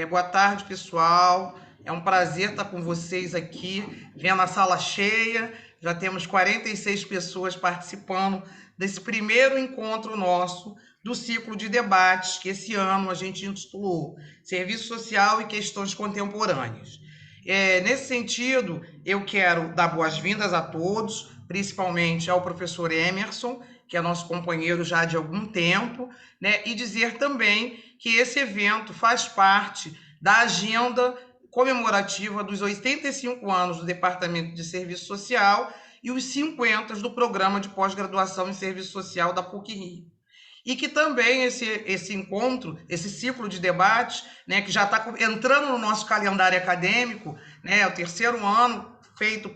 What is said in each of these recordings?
Boa tarde, pessoal. É um prazer estar com vocês aqui, vendo a sala cheia. Já temos 46 pessoas participando desse primeiro encontro nosso do ciclo de debates que esse ano a gente intitulou Serviço Social e Questões Contemporâneas. Nesse sentido, eu quero dar boas-vindas a todos, principalmente ao professor Emerson, que é nosso companheiro já de algum tempo, né? E dizer também que esse evento faz parte da agenda comemorativa dos 85 anos do Departamento de Serviço Social e os 50 do Programa de Pós-Graduação em Serviço Social da PUC-Rio. E que também esse encontro, esse ciclo de debates, né, que já está entrando no nosso calendário acadêmico, né, é o terceiro ano feito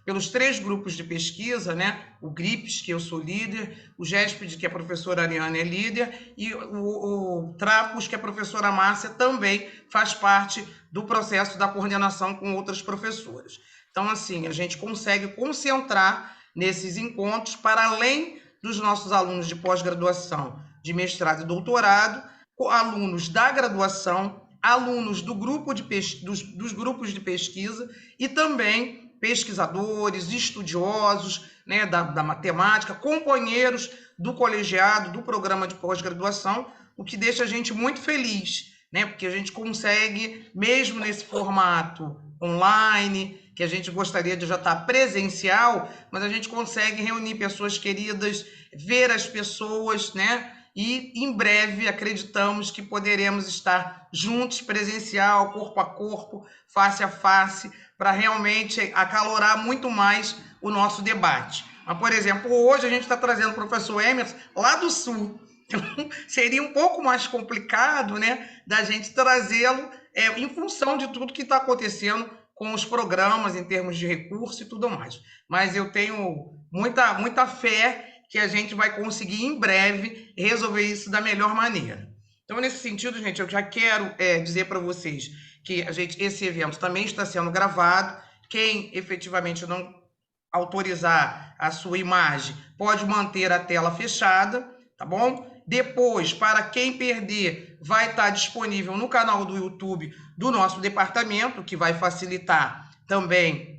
pelos 3 grupos de pesquisa, né, o GRIPS, que eu sou líder, o GESPED, que a professora Ariane é líder, e o TRAPOS, que a professora Márcia também faz parte do processo da coordenação com outras professoras. Então, assim, a gente consegue concentrar nesses encontros para além dos nossos alunos de pós-graduação, de mestrado e doutorado, alunos da graduação, alunos dos grupos de pesquisa e também pesquisadores, estudiosos, né, da matemática, companheiros do colegiado, do programa de pós-graduação, o que deixa a gente muito feliz, né, porque a gente consegue, mesmo nesse formato online, que a gente gostaria de já estar presencial, mas a gente consegue reunir pessoas queridas, ver as pessoas, né? E em breve acreditamos que poderemos estar juntos, presencial, corpo a corpo, face a face, para realmente acalorar muito mais o nosso debate. Mas, por exemplo, hoje a gente está trazendo o professor Emerson lá do Sul. Então, seria um pouco mais complicado, né, da gente trazê-lo em função de tudo que está acontecendo com os programas em termos de recurso e tudo mais. Mas eu tenho muita fé que a gente vai conseguir em breve resolver isso da melhor maneira. Então, nesse sentido, gente, eu já quero dizer para vocês que esse evento também está sendo gravado. Quem efetivamente não autorizar a sua imagem pode manter a tela fechada, tá bom? Depois, para quem perder, vai estar disponível no canal do YouTube do nosso departamento, que vai facilitar também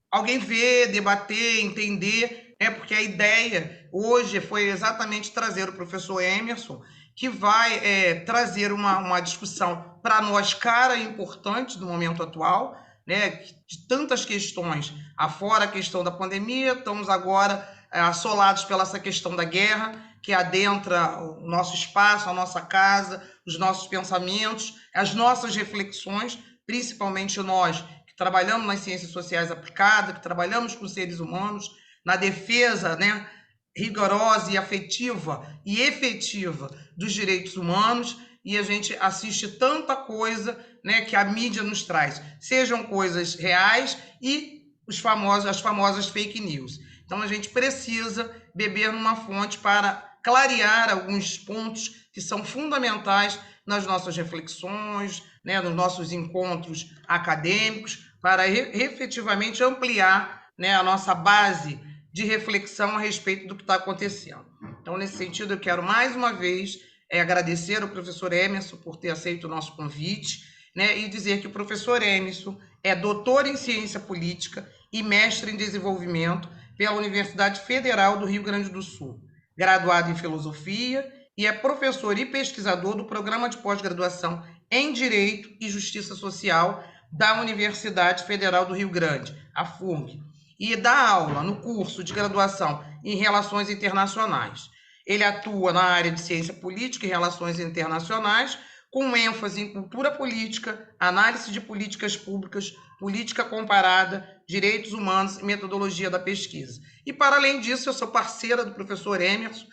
alguém ver, debater, entender, né? Porque a ideia hoje foi exatamente trazer o professor Emerson, que vai trazer uma discussão para nós cara e importante do momento atual, né? De tantas questões, afora a questão da pandemia, estamos agora assolados pela essa questão da guerra, que adentra o nosso espaço, a nossa casa, os nossos pensamentos, as nossas reflexões, principalmente nós que trabalhamos nas ciências sociais aplicadas, que trabalhamos com seres humanos, na defesa, né, rigorosa e afetiva e efetiva dos direitos humanos, e a gente assiste tanta coisa, né, que a mídia nos traz, sejam coisas reais e as famosas fake news. Então a gente precisa beber numa fonte para clarear alguns pontos que são fundamentais nas nossas reflexões, né, nos nossos encontros acadêmicos, para efetivamente ampliar, né, a nossa base de reflexão a respeito do que está acontecendo. Então, nesse sentido, eu quero mais uma vez agradecer ao professor Emerson por ter aceito o nosso convite, né, e dizer que o professor Emerson é doutor em ciência política e mestre em desenvolvimento pela Universidade Federal do Rio Grande do Sul, graduado em filosofia e é professor e pesquisador do Programa de Pós-Graduação em Direito e Justiça Social da Universidade Federal do Rio Grande, a FURG, e dá aula no curso de graduação em Relações Internacionais. Ele atua na área de Ciência Política e Relações Internacionais, com ênfase em cultura política, análise de políticas públicas, política comparada, direitos humanos e metodologia da pesquisa. E, para além disso, eu sou parceira do professor Emerson,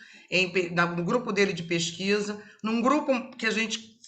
no grupo dele de pesquisa, num grupo que a gente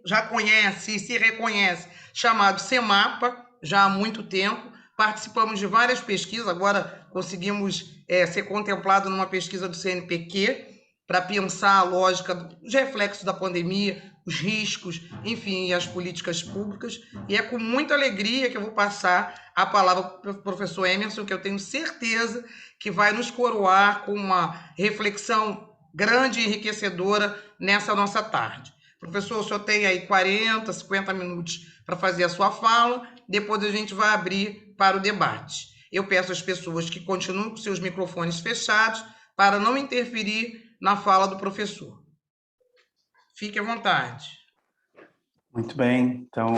já conhece e se reconhece, chamado CEMAPA, já há muito tempo. Participamos de várias pesquisas, agora conseguimos ser contemplados numa pesquisa do CNPq, para pensar a lógica dos reflexos da pandemia, os riscos, enfim, as políticas públicas. E é com muita alegria que eu vou passar a palavra para o professor Emerson, que eu tenho certeza que vai nos coroar com uma reflexão grande e enriquecedora nessa nossa tarde. Professor, o senhor tem aí 40, 50 minutos para fazer a sua fala, depois a gente vai abrir para o debate. Eu peço às pessoas que continuem com seus microfones fechados para não interferir na fala do professor. Fique à vontade. Muito bem, então,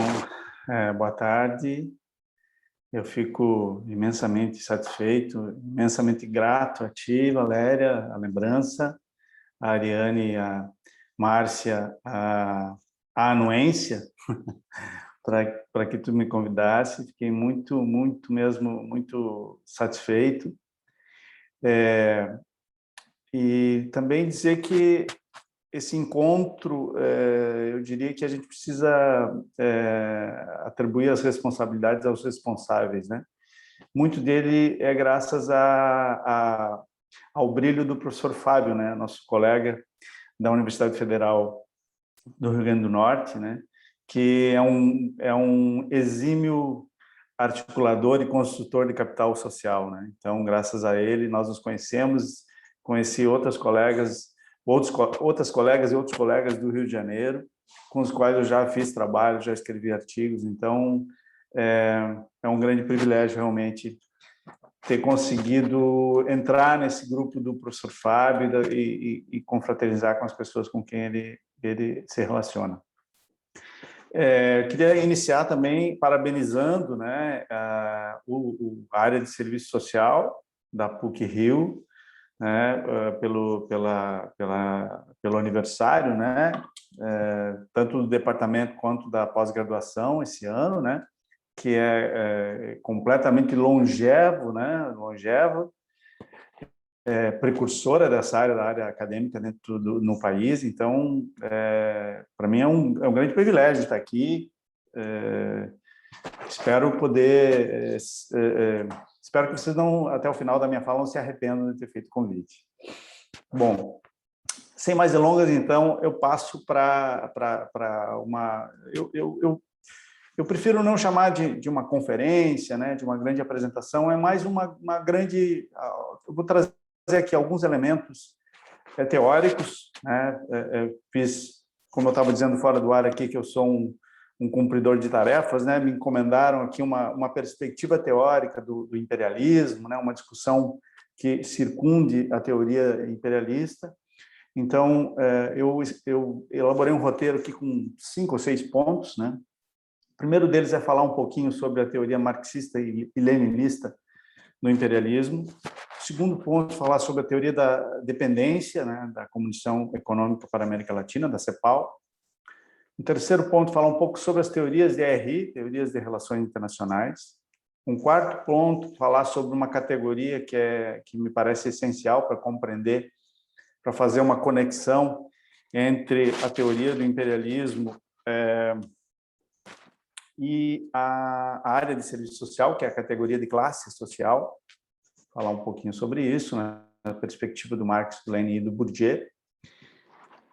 boa tarde. Eu fico imensamente satisfeito, imensamente grato a ti, Valéria, a lembrança, a Ariane, a Márcia, a anuência, para que tu me convidasse. Fiquei muito, muito mesmo, muito satisfeito. E também dizer que esse encontro, eu diria que a gente precisa atribuir as responsabilidades aos responsáveis, né? Muito dele é graças ao brilho do professor Fábio, né? Nosso colega da Universidade Federal do Rio Grande do Norte, né? Que é um exímio articulador e construtor de capital social, né? Então, graças a ele, nós nos conhecemos, conheci outras colegas e outros colegas do Rio de Janeiro, com os quais eu já fiz trabalho, já escrevi artigos. Então, é um grande privilégio, realmente, ter conseguido entrar nesse grupo do professor Fábio e confraternizar com as pessoas com quem ele se relaciona. Queria iniciar também parabenizando, né, a área de serviço social da PUC-Rio, né, pelo aniversário, né, tanto do departamento quanto da pós-graduação esse ano, né, que é completamente longevo, né, precursora dessa área, da área acadêmica dentro no país. Então, para mim é um grande privilégio estar aqui. Espero poder, espero que vocês não, até o final da minha fala, não se arrependam de ter feito o convite. Bom, sem mais delongas, então, eu passo para uma... Eu prefiro não chamar de uma conferência, né, de uma grande apresentação, é mais uma grande... Eu vou trazer aqui alguns elementos teóricos, né? Fiz, como eu estava dizendo fora do ar aqui, que eu sou um cumpridor de tarefas, né? Me encomendaram aqui uma perspectiva teórica do imperialismo, né? Uma discussão que circunde a teoria imperialista. Então, eu elaborei um roteiro aqui com 5 ou 6 pontos, né? O primeiro deles é falar um pouquinho sobre a teoria marxista e leninista no imperialismo. O segundo ponto, falar sobre a teoria da dependência, né, da Comissão Econômica para a América Latina, da CEPAL. O terceiro ponto, falar um pouco sobre as teorias de RI, teorias de relações internacionais. Um quarto ponto, falar sobre uma categoria que me parece essencial para compreender, para fazer uma conexão entre a teoria do imperialismo e a área de serviço social, que é a categoria de classe social, falar um pouquinho sobre isso, né, na perspectiva do Marx, do Lenin e do Bourdieu.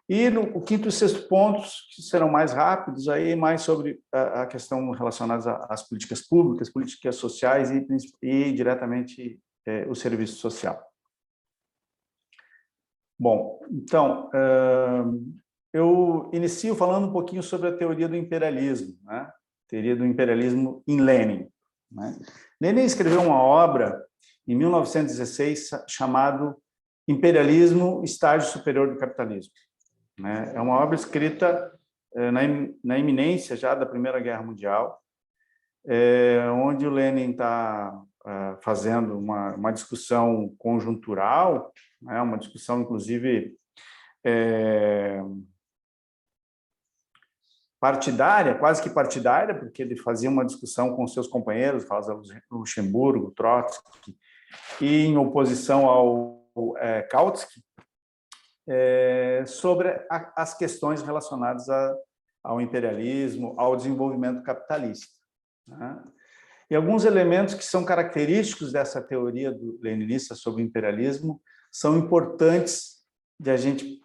E o quinto e sexto pontos, que serão mais rápidos, aí mais sobre a questão relacionada às políticas públicas, políticas sociais e diretamente o serviço social. Bom, então, eu inicio falando um pouquinho sobre a teoria do imperialismo, né? Teoria do imperialismo em Lenin, né? Lenin escreveu uma obra em 1916 chamado Imperialismo, Estágio Superior do Capitalismo, né? É uma obra escrita na iminência já da Primeira Guerra Mundial, onde o Lenin está fazendo uma discussão conjuntural, né? Uma discussão, inclusive, partidária, quase que partidária, porque ele fazia uma discussão com seus companheiros, Luxemburgo, Trotsky, e em oposição ao Kautsky, sobre as questões relacionadas ao imperialismo, ao desenvolvimento capitalista, né? E alguns elementos que são característicos dessa teoria do leninista sobre o imperialismo são importantes de a gente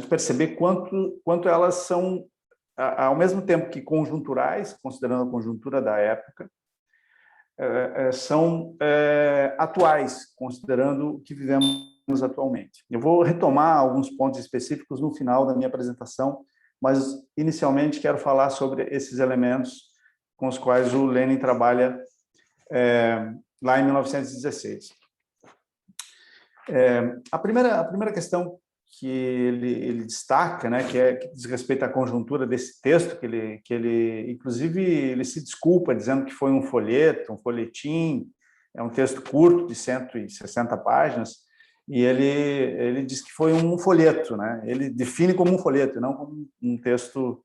perceber quanto elas são, ao mesmo tempo que conjunturais, considerando a conjuntura da época, são atuais, considerando o que vivemos atualmente. Eu vou retomar alguns pontos específicos no final da minha apresentação, mas inicialmente quero falar sobre esses elementos com os quais o Lenin trabalha lá em 1916. A primeira questão que ele destaca, né, que diz respeito à conjuntura desse texto, que ele inclusive ele se desculpa dizendo que foi um folheto, um folhetim, é um texto curto de 160 páginas, e ele diz que foi um folheto, né? Ele define como um folheto, não como um texto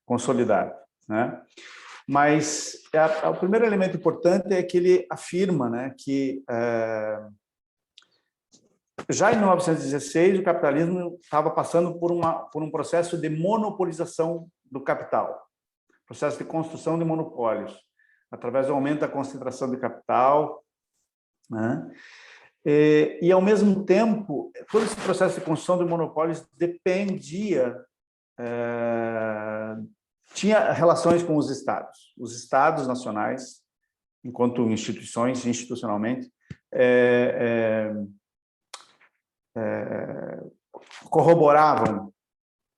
consolidado, né? Mas o primeiro elemento importante é que ele afirma, né, que já em 1916, o capitalismo estava passando por um processo de monopolização do capital, processo de construção de monopólios, através do aumento da concentração de capital, né? E, ao mesmo tempo, todo esse processo de construção de monopólios tinha relações com os estados nacionais, enquanto instituições, institucionalmente, corroboravam,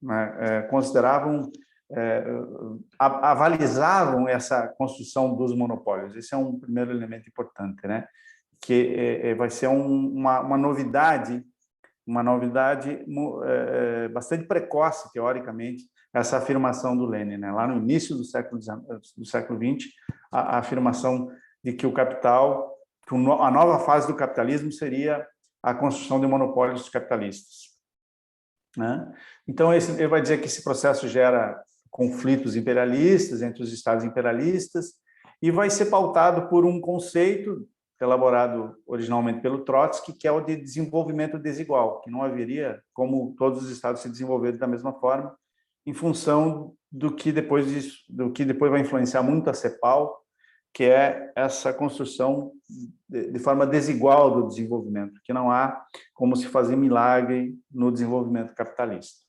né, consideravam, avalizavam essa construção dos monopólios. Esse é um primeiro elemento importante, né? Que vai ser uma novidade bastante precoce, teoricamente, essa afirmação do Lenin, né? Lá no início do século XX, a afirmação de que o capital, que a nova fase do capitalismo seria a construção de monopólios capitalistas, né? Então, ele vai dizer que esse processo gera conflitos imperialistas entre os estados imperialistas e vai ser pautado por um conceito elaborado originalmente pelo Trotsky, que é o de desenvolvimento desigual, que não haveria como todos os estados se desenvolverem da mesma forma, em função do que depois vai influenciar muito a CEPAL, que é essa construção de forma desigual do desenvolvimento, que não há como se fazer milagre no desenvolvimento capitalista.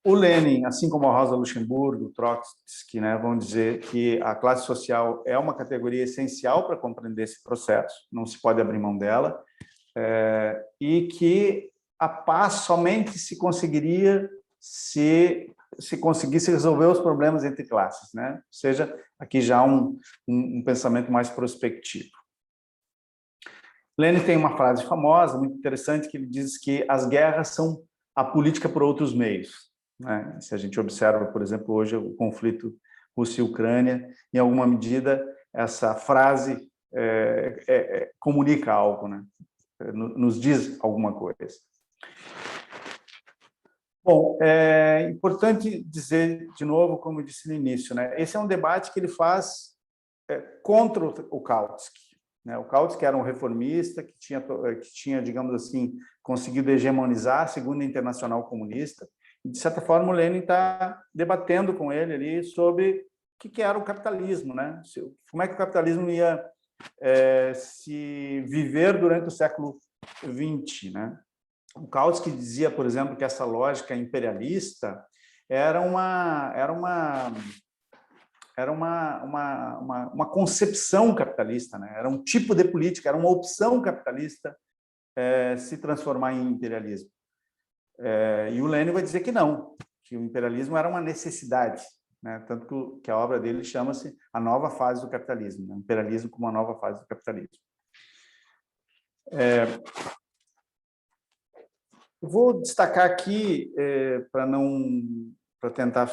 O Lenin, assim como a Rosa Luxemburgo, o Trotsky, né, vão dizer que a classe social é uma categoria essencial para compreender esse processo, não se pode abrir mão dela, e que a paz somente se conseguiria se conseguisse resolver os problemas entre classes, né? Ou seja, aqui já um pensamento mais prospectivo. Lenin tem uma frase famosa, muito interessante, que ele diz que as guerras são a política por outros meios, né? Se a gente observa, por exemplo, hoje o conflito Rússia e Ucrânia, em alguma medida, essa frase comunica algo, né? Nos diz alguma coisa. Bom, é importante dizer, de novo, como eu disse no início, né? Esse é um debate que ele faz contra o Kautsky, né? O Kautsky era um reformista que tinha, digamos assim, conseguido hegemonizar a Segunda Internacional Comunista, e, de certa forma, o Lenin está debatendo com ele ali sobre o que era o capitalismo, né? Como é que o capitalismo ia se viver durante o século XX, né? O Kautsky dizia, por exemplo, que essa lógica imperialista era uma concepção capitalista, né? Era um tipo de política, era uma opção capitalista se transformar em imperialismo. E o Lenin vai dizer que não, que o imperialismo era uma necessidade, né? Tanto que a obra dele chama-se A Nova Fase do Capitalismo, né? O imperialismo como a nova fase do capitalismo. Vou destacar aqui, para tentar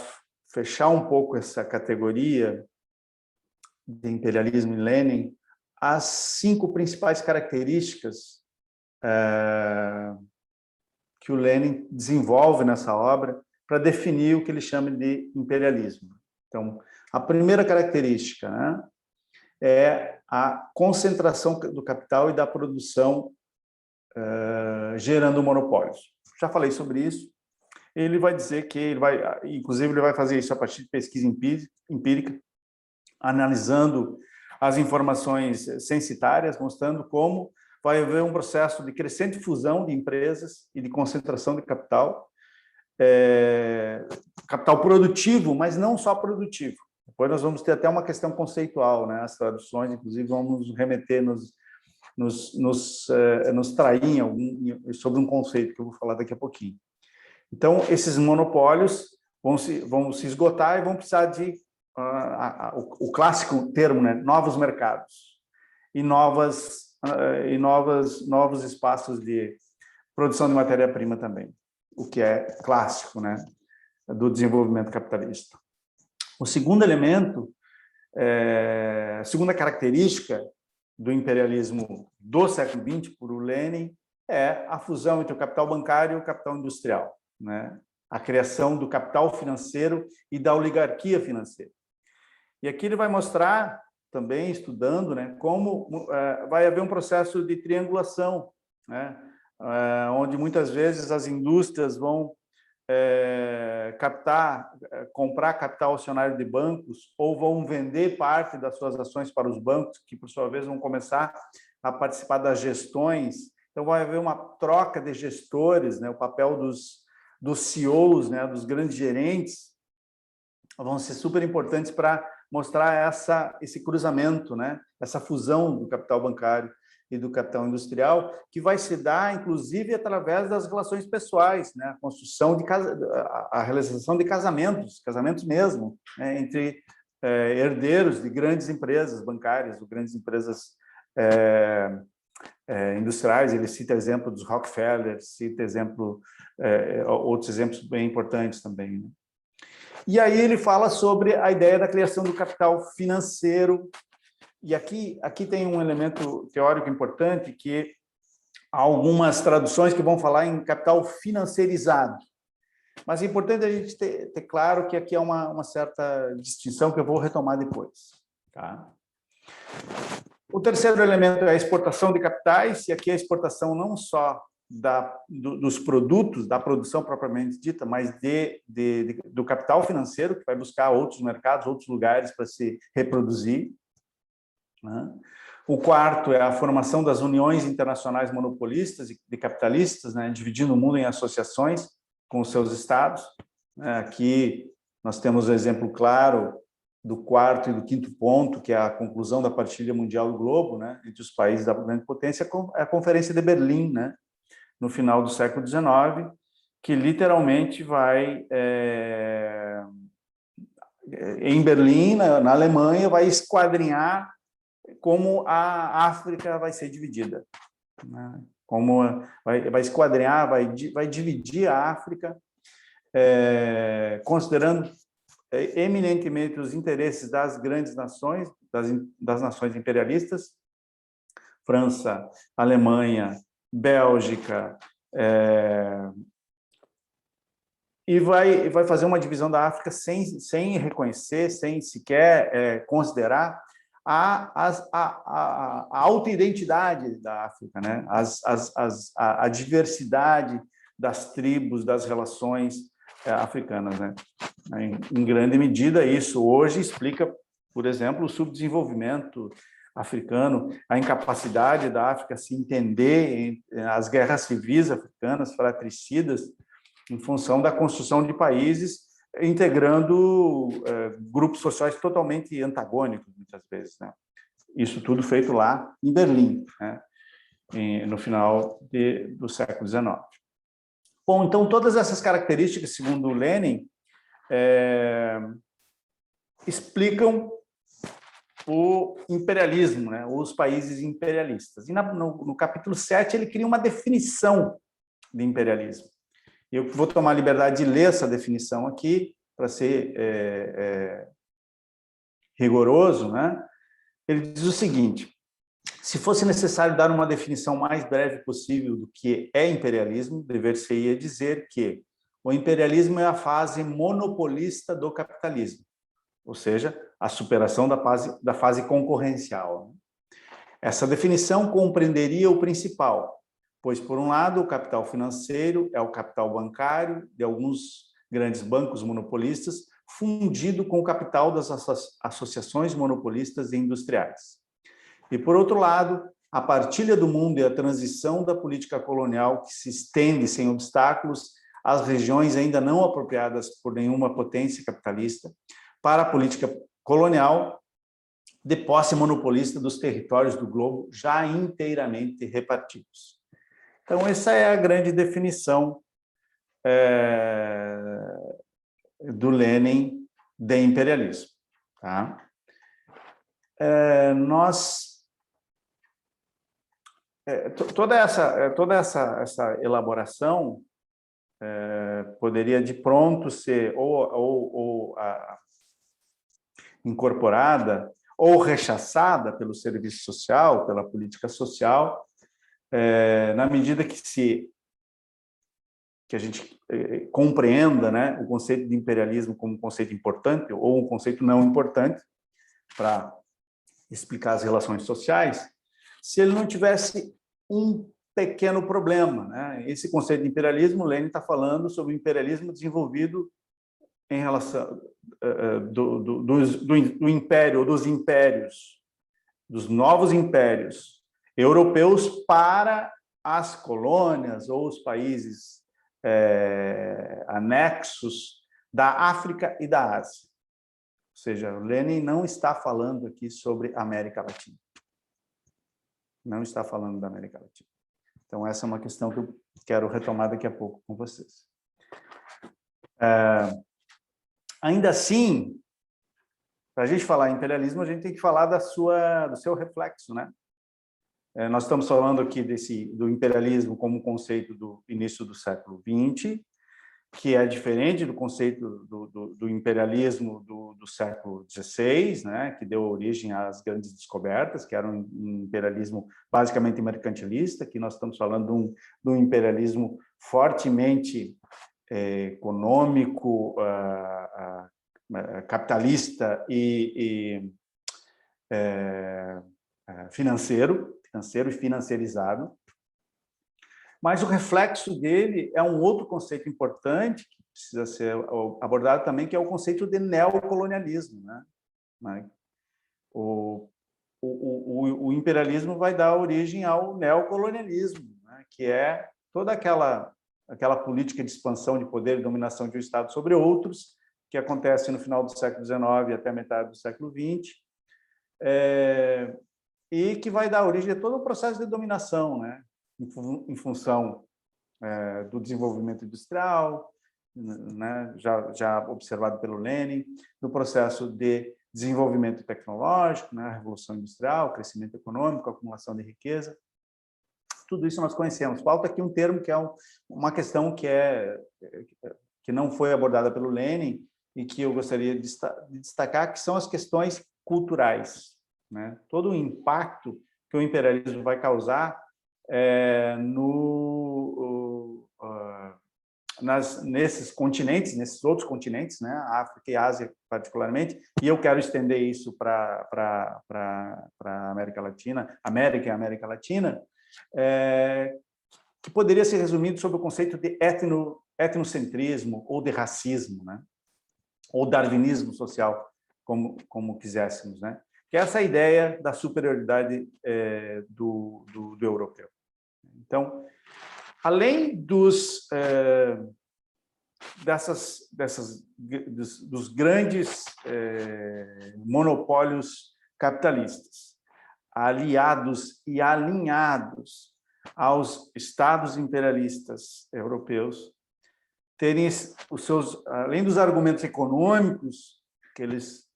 fechar um pouco essa categoria de imperialismo e Lenin, as 5 principais características que o Lenin desenvolve nessa obra para definir o que ele chama de imperialismo. Então, a primeira característica, né, é a concentração do capital e da produção gerando monopólios. Já falei sobre isso. Ele vai dizer que inclusive ele vai fazer isso a partir de pesquisa empírica, analisando as informações censitárias, mostrando como vai haver um processo de crescente fusão de empresas e de concentração de capital, capital produtivo, mas não só produtivo. Depois nós vamos ter até uma questão conceitual, né? As traduções, inclusive, vamos nos remeter nos trair sobre um conceito que eu vou falar daqui a pouquinho. Então, esses monopólios vão se esgotar e vão precisar de o clássico termo, né? Novos mercados e novos espaços de produção de matéria-prima também, o que é clássico, né, do desenvolvimento capitalista. O segundo elemento, a segunda característica do imperialismo do século XX, por Lenin, é a fusão entre o capital bancário e o capital industrial, né? A criação do capital financeiro e da oligarquia financeira. E aqui ele vai mostrar, também estudando, né, como vai haver um processo de triangulação, né, onde muitas vezes as indústrias vão comprar capital acionário de bancos ou vão vender parte das suas ações para os bancos, que, por sua vez, vão começar a participar das gestões. Então, vai haver uma troca de gestores, né? O papel dos CEOs, né? Dos grandes gerentes, vão ser super importantes para mostrar esse cruzamento, né? Essa fusão do capital bancário e do capital industrial, que vai se dar, inclusive, através das relações pessoais, né? A construção a realização de casamentos mesmo, né? Entre herdeiros de grandes empresas bancárias, ou grandes empresas industriais. Ele cita exemplo dos Rockefeller, cita outros exemplos bem importantes também, né? E aí ele fala sobre a ideia da criação do capital financeiro. E aqui tem um elemento teórico importante, que há algumas traduções que vão falar em capital financeirizado. Mas é importante a gente ter claro que aqui há uma certa distinção que eu vou retomar depois. Tá? O terceiro elemento é a exportação de capitais, e aqui a exportação não só dos produtos, da produção propriamente dita, mas do capital financeiro, que vai buscar outros mercados, outros lugares para se reproduzir. O quarto é a formação das uniões internacionais monopolistas e de capitalistas, né, dividindo o mundo em associações com os seus estados. Aqui nós temos o exemplo claro do quarto e do quinto ponto, que é a conclusão da partilha mundial do globo, né, entre os países da grande potência, a Conferência de Berlim, né, no final do século XIX, que literalmente vai, em Berlim, na Alemanha, vai esquadrinhar como a África vai ser dividida, né? Como vai esquadrinhar, vai dividir a África, considerando eminentemente os interesses das grandes nações, das nações imperialistas, França, Alemanha, Bélgica, e vai fazer uma divisão da África sem reconhecer, sem sequer considerar a autoidentidade da África, né? A diversidade das tribos, das relações africanas, né? Em grande medida, isso hoje explica, por exemplo, o subdesenvolvimento africano, a incapacidade da África se entender, as guerras civis africanas, fratricidas, em função da construção de países integrando grupos sociais totalmente antagônicos, muitas vezes, né? Isso tudo feito lá em Berlim, né? No final do século XIX. Bom, então, todas essas características, segundo Lenin, explicam o imperialismo, né? Os países imperialistas. E no capítulo 7, ele cria uma definição de imperialismo. Eu vou tomar a liberdade de ler essa definição aqui, para ser rigoroso, né? Ele diz o seguinte: se fosse necessário dar uma definição mais breve possível do que é imperialismo, dever-se-ia dizer que o imperialismo é a fase monopolista do capitalismo, ou seja, a superação da fase concorrencial. Essa definição compreenderia o principal, pois, por um lado, o capital financeiro é o capital bancário de alguns grandes bancos monopolistas, fundido com o capital das associações monopolistas e industriais. E, por outro lado, a partilha do mundo e a transição da política colonial que se estende sem obstáculos às regiões ainda não apropriadas por nenhuma potência capitalista para a política colonial de posse monopolista dos territórios do globo já inteiramente repartidos. Então, essa é a grande definição do Lenin de imperialismo. Tá? Toda essa elaboração poderia de pronto ser ou incorporada ou rechaçada pelo serviço social, pela política social, na medida que a gente compreenda, né, o conceito de imperialismo como um conceito importante ou um conceito não importante para explicar as relações sociais, se ele não tivesse um pequeno problema, né? Esse conceito de imperialismo, Lenin está falando sobre o imperialismo desenvolvido em relação do império, ou dos impérios, dos novos impérios europeus para as colônias ou os países anexos da África e da Ásia. Ou seja, Lenin não está falando aqui sobre a América Latina. Não está falando da América Latina. Então, essa é uma questão que eu quero retomar daqui a pouco com vocês. Ainda assim, para a gente falar em imperialismo, a gente tem que falar do seu reflexo, né? Nós estamos falando aqui do imperialismo como conceito do início do século XX, que é diferente do conceito do imperialismo do século XVI, né, que deu origem às grandes descobertas, que era um imperialismo basicamente mercantilista, que nós estamos falando de um imperialismo fortemente econômico, capitalista e financeiro e financiarizado. Mas o reflexo dele é um outro conceito importante que precisa ser abordado também, que é o conceito de neocolonialismo, né? O imperialismo vai dar origem ao neocolonialismo, né? Que é toda aquela política de expansão de poder e dominação de um Estado sobre outros, que acontece no final do século XIX até a metade do século XX, e que vai dar origem a todo o processo de dominação, né? Em função do desenvolvimento industrial, né, já observado pelo Lenin, do processo de desenvolvimento tecnológico, né, a revolução industrial, crescimento econômico, acumulação de riqueza. Tudo isso nós conhecemos. Falta aqui um termo que é uma questão que não foi abordada pelo Lenin e que eu gostaria de destacar, que são as questões culturais, né? Todo o impacto que o imperialismo vai causar nesses continentes, nesses outros continentes, né, África e Ásia particularmente, e eu quero estender isso para a América Latina, América e América Latina, que poderia ser resumido sob o conceito de etnocentrismo ou de racismo, né, ou darwinismo social, como quiséssemos, né, que é essa ideia da superioridade do europeu. Então, além dos grandes monopólios capitalistas, aliados e alinhados aos estados imperialistas europeus, terem os seus, além dos argumentos econômicos que eles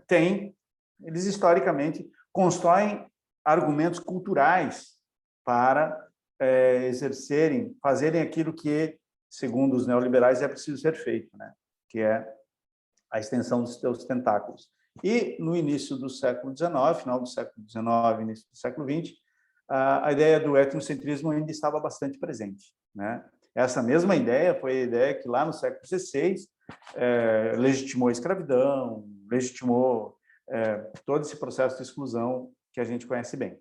têm, eles historicamente constroem argumentos culturais para fazerem aquilo que, segundo os neoliberais, é preciso ser feito, né? Que é a extensão dos seus tentáculos. E no início do século XIX, final do século XIX, início do século XX, a ideia do etnocentrismo ainda estava bastante presente, né? Essa mesma ideia foi a ideia que lá no século XVI legitimou a escravidão, legitimou todo esse processo de exclusão que a gente conhece bem,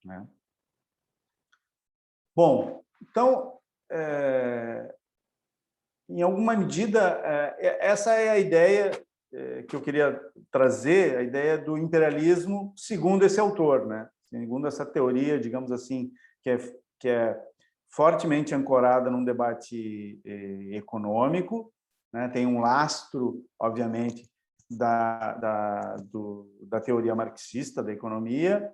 né? Bom, então, em alguma medida, essa é a ideia que eu queria trazer, a ideia do imperialismo segundo esse autor, né? Segundo essa teoria, digamos assim, que é fortemente ancorada num debate econômico, né? Tem um lastro, obviamente, da teoria marxista da economia,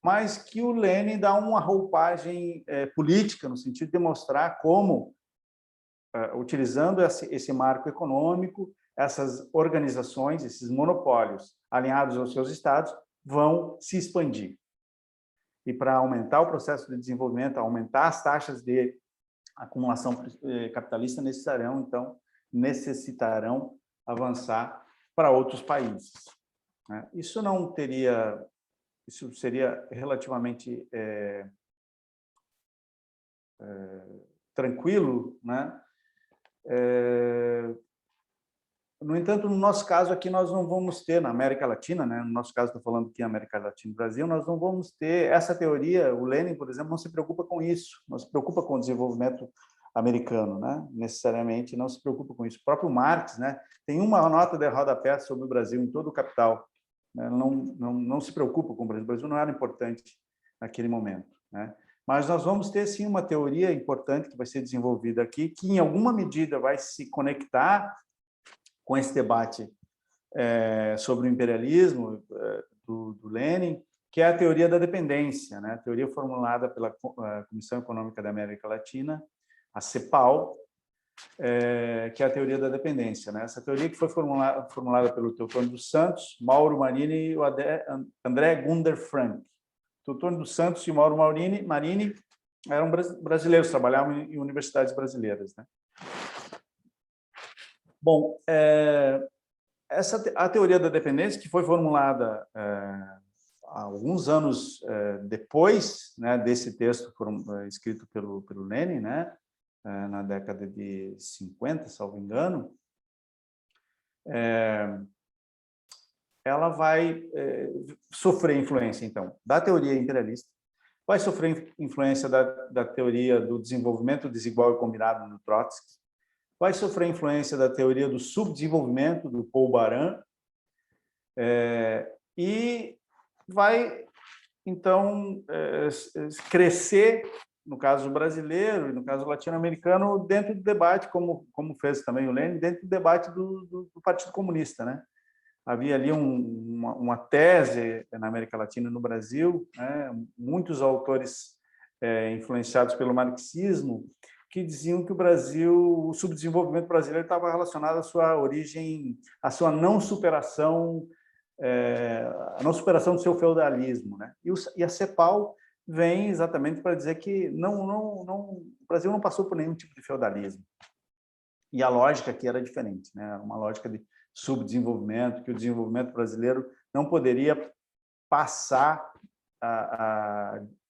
mas que o Lenin dá uma roupagem política, no sentido de mostrar como, utilizando esse marco econômico, essas organizações, esses monopólios alinhados aos seus estados, vão se expandir. E para aumentar o processo de desenvolvimento, aumentar as taxas de acumulação capitalista, necessitarão avançar para outros países. Isso não teria, isso seria relativamente tranquilo, né? No entanto, no nosso caso aqui, nós não vamos ter, na América Latina, né? No nosso caso, estou falando aqui América Latina e Brasil, nós não vamos ter essa teoria. O Lenin, por exemplo, não se preocupa com isso, não se preocupa com o desenvolvimento americano, né? Necessariamente não se preocupa com isso. O próprio Marx, né? Tem uma nota de rodapé sobre o Brasil em todo o Capital, né? Não se preocupa com o Brasil. O Brasil não era importante naquele momento, né? Mas nós vamos ter, sim, uma teoria importante que vai ser desenvolvida aqui, que, em alguma medida, vai se conectar com esse debate sobre o imperialismo do Lenin, que é a teoria da dependência, né? A teoria formulada pela Comissão Econômica da América Latina, a CEPAL, que é a teoria da dependência, né? Essa teoria que foi formulada pelo Teotônio dos Santos, Mauro Marini e o André Gunder Frank. Teotônio dos Santos e Mauro Marini eram brasileiros, trabalhavam em universidades brasileiras, né? Bom, a teoria da dependência, que foi formulada alguns anos depois, né, desse texto escrito pelo Lenin, né, na década de 50, salvo engano, ela vai sofrer influência, então, da teoria imperialista, vai sofrer influência da teoria do desenvolvimento desigual e combinado do Trotsky, vai sofrer influência da teoria do subdesenvolvimento do Paul Baran, e vai, então, crescer, no caso brasileiro e no caso latino-americano, dentro do debate, como fez também o Lenin, dentro do debate do Partido Comunista, né? Havia ali uma tese na América Latina e no Brasil, né? Muitos autores influenciados pelo marxismo, que diziam que o subdesenvolvimento brasileiro estava relacionado à sua origem, à sua não superação, a não superação do seu feudalismo, né? E a CEPAL vem exatamente para dizer que o Brasil não passou por nenhum tipo de feudalismo. E a lógica aqui era diferente, né? Uma lógica de subdesenvolvimento, que o desenvolvimento brasileiro não poderia passar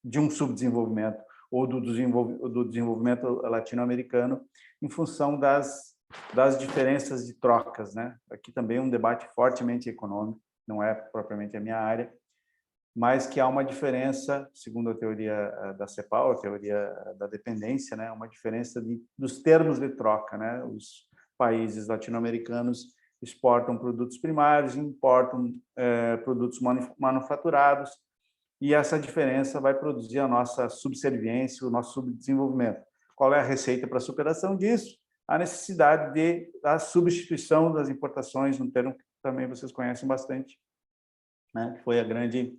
de um subdesenvolvimento ou do desenvolvimento latino-americano em função das diferenças de trocas, né? Aqui também um debate fortemente econômico, não é propriamente a minha área, mas que há uma diferença, segundo a teoria da CEPAL, a teoria da dependência, né? Uma diferença dos termos de troca, né? Os países latino-americanos exportam produtos primários, importam produtos manufaturados, e essa diferença vai produzir a nossa subserviência, o nosso subdesenvolvimento. Qual é a receita para a superação disso? A necessidade da substituição das importações, um termo que também vocês conhecem bastante, né? Que foi a grande,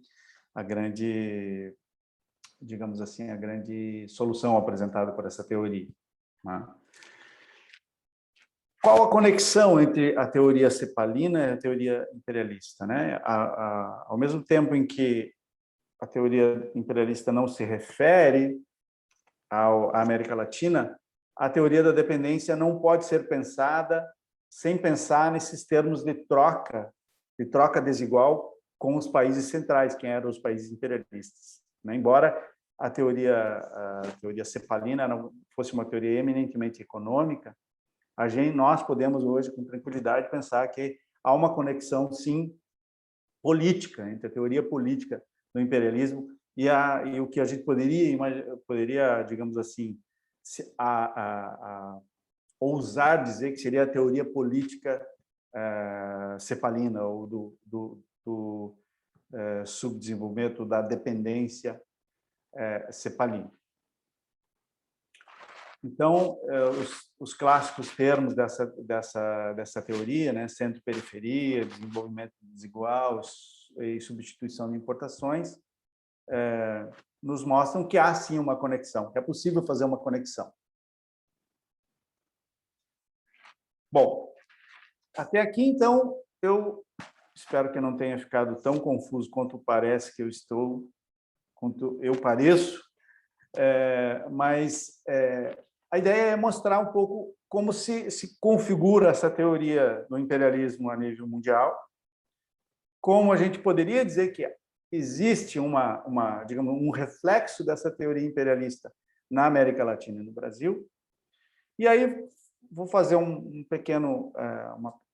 digamos assim, a grande solução apresentada por essa teoria, né? Qual a conexão entre a teoria cepalina e a teoria imperialista, né? Ao mesmo tempo em que a teoria imperialista não se refere à América Latina, a teoria da dependência não pode ser pensada sem pensar nesses termos de troca desigual com os países centrais, que eram os países imperialistas, né? Embora a teoria cepalina não fosse uma teoria eminentemente econômica, nós podemos hoje, com tranquilidade, pensar que há uma conexão, sim, política, entre a teoria política do imperialismo e o que a gente poderia, digamos assim, ousar dizer que seria a teoria política cepalina, ou do subdesenvolvimento, da dependência cepalina. Então, os clássicos termos dessa teoria, né, centro-periferia, desenvolvimento desigual e substituição de importações, nos mostram que há sim uma conexão, que é possível fazer uma conexão. Bom, até aqui, então, eu espero que não tenha ficado tão confuso quanto parece que eu estou, quanto eu pareço, mas a ideia é mostrar um pouco como se configura essa teoria do imperialismo a nível mundial, como a gente poderia dizer que existe digamos, um reflexo dessa teoria imperialista na América Latina e no Brasil. E aí vou fazer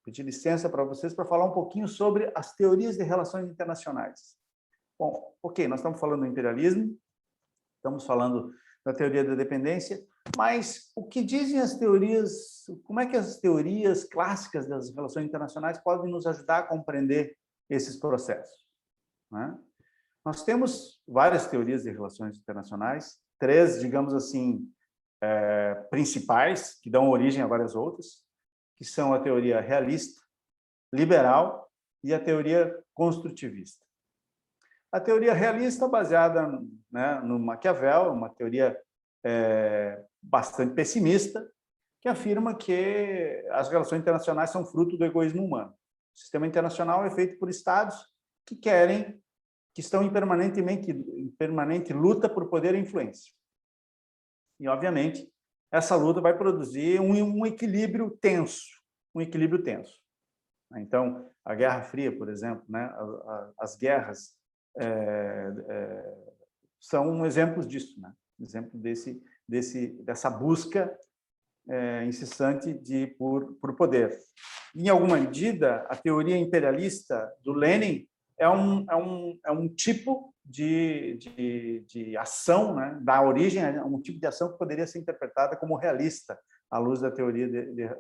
pedir licença para vocês para falar um pouquinho sobre as teorias de relações internacionais. Bom, ok, nós estamos falando do imperialismo, estamos falando da teoria da dependência, mas o que dizem as teorias, como é que as teorias clássicas das relações internacionais podem nos ajudar a compreender esses processos, né? Nós temos várias teorias de relações internacionais, três, digamos assim, principais, que dão origem a várias outras, que são a teoria realista, liberal e a teoria construtivista. A teoria realista, baseada, né, no Maquiavel, uma teoria bastante pessimista, que afirma que as relações internacionais são fruto do egoísmo humano. O sistema internacional é feito por estados que estão em permanente luta por poder e influência. E, obviamente, essa luta vai produzir um equilíbrio tenso, Então, a Guerra Fria, por exemplo, né, as guerras são exemplos disso, né? Exemplo dessa busca incessante por poder. Em alguma medida, a teoria imperialista do Lenin é um tipo de ação, né? Dá origem a um tipo de ação que poderia ser interpretada como realista, à luz da teoria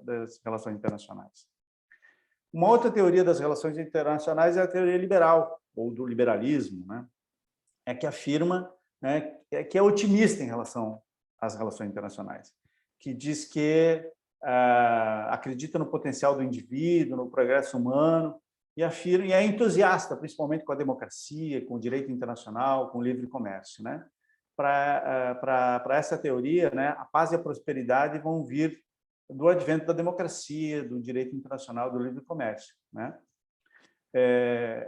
das relações internacionais. Uma outra teoria das relações internacionais é a teoria liberal, ou do liberalismo, né? Que afirma, né, que é otimista em relação às relações internacionais, que diz que acredita no potencial do indivíduo, no progresso humano, e é entusiasta, principalmente com a democracia, com o direito internacional, com o livre comércio, né? Para essa teoria, né, a paz e a prosperidade vão vir do advento da democracia, do direito internacional, do livre comércio, né?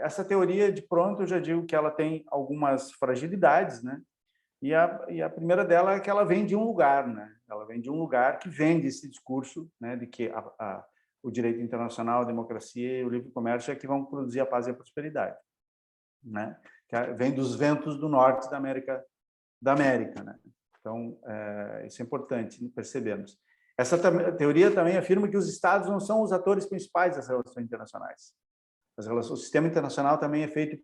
Essa teoria, de pronto, eu já digo que ela tem algumas fragilidades, né? E a primeira dela é que ela vem de um lugar, né? Ela vem de um lugar que vende esse discurso, né, de que o direito internacional, a democracia e o livre comércio é que vão produzir a paz e a prosperidade, né? Vem dos ventos do norte da América, né? Então, isso é importante percebermos. Essa teoria também afirma que os estados não são os atores principais das relações internacionais. O sistema internacional também é feito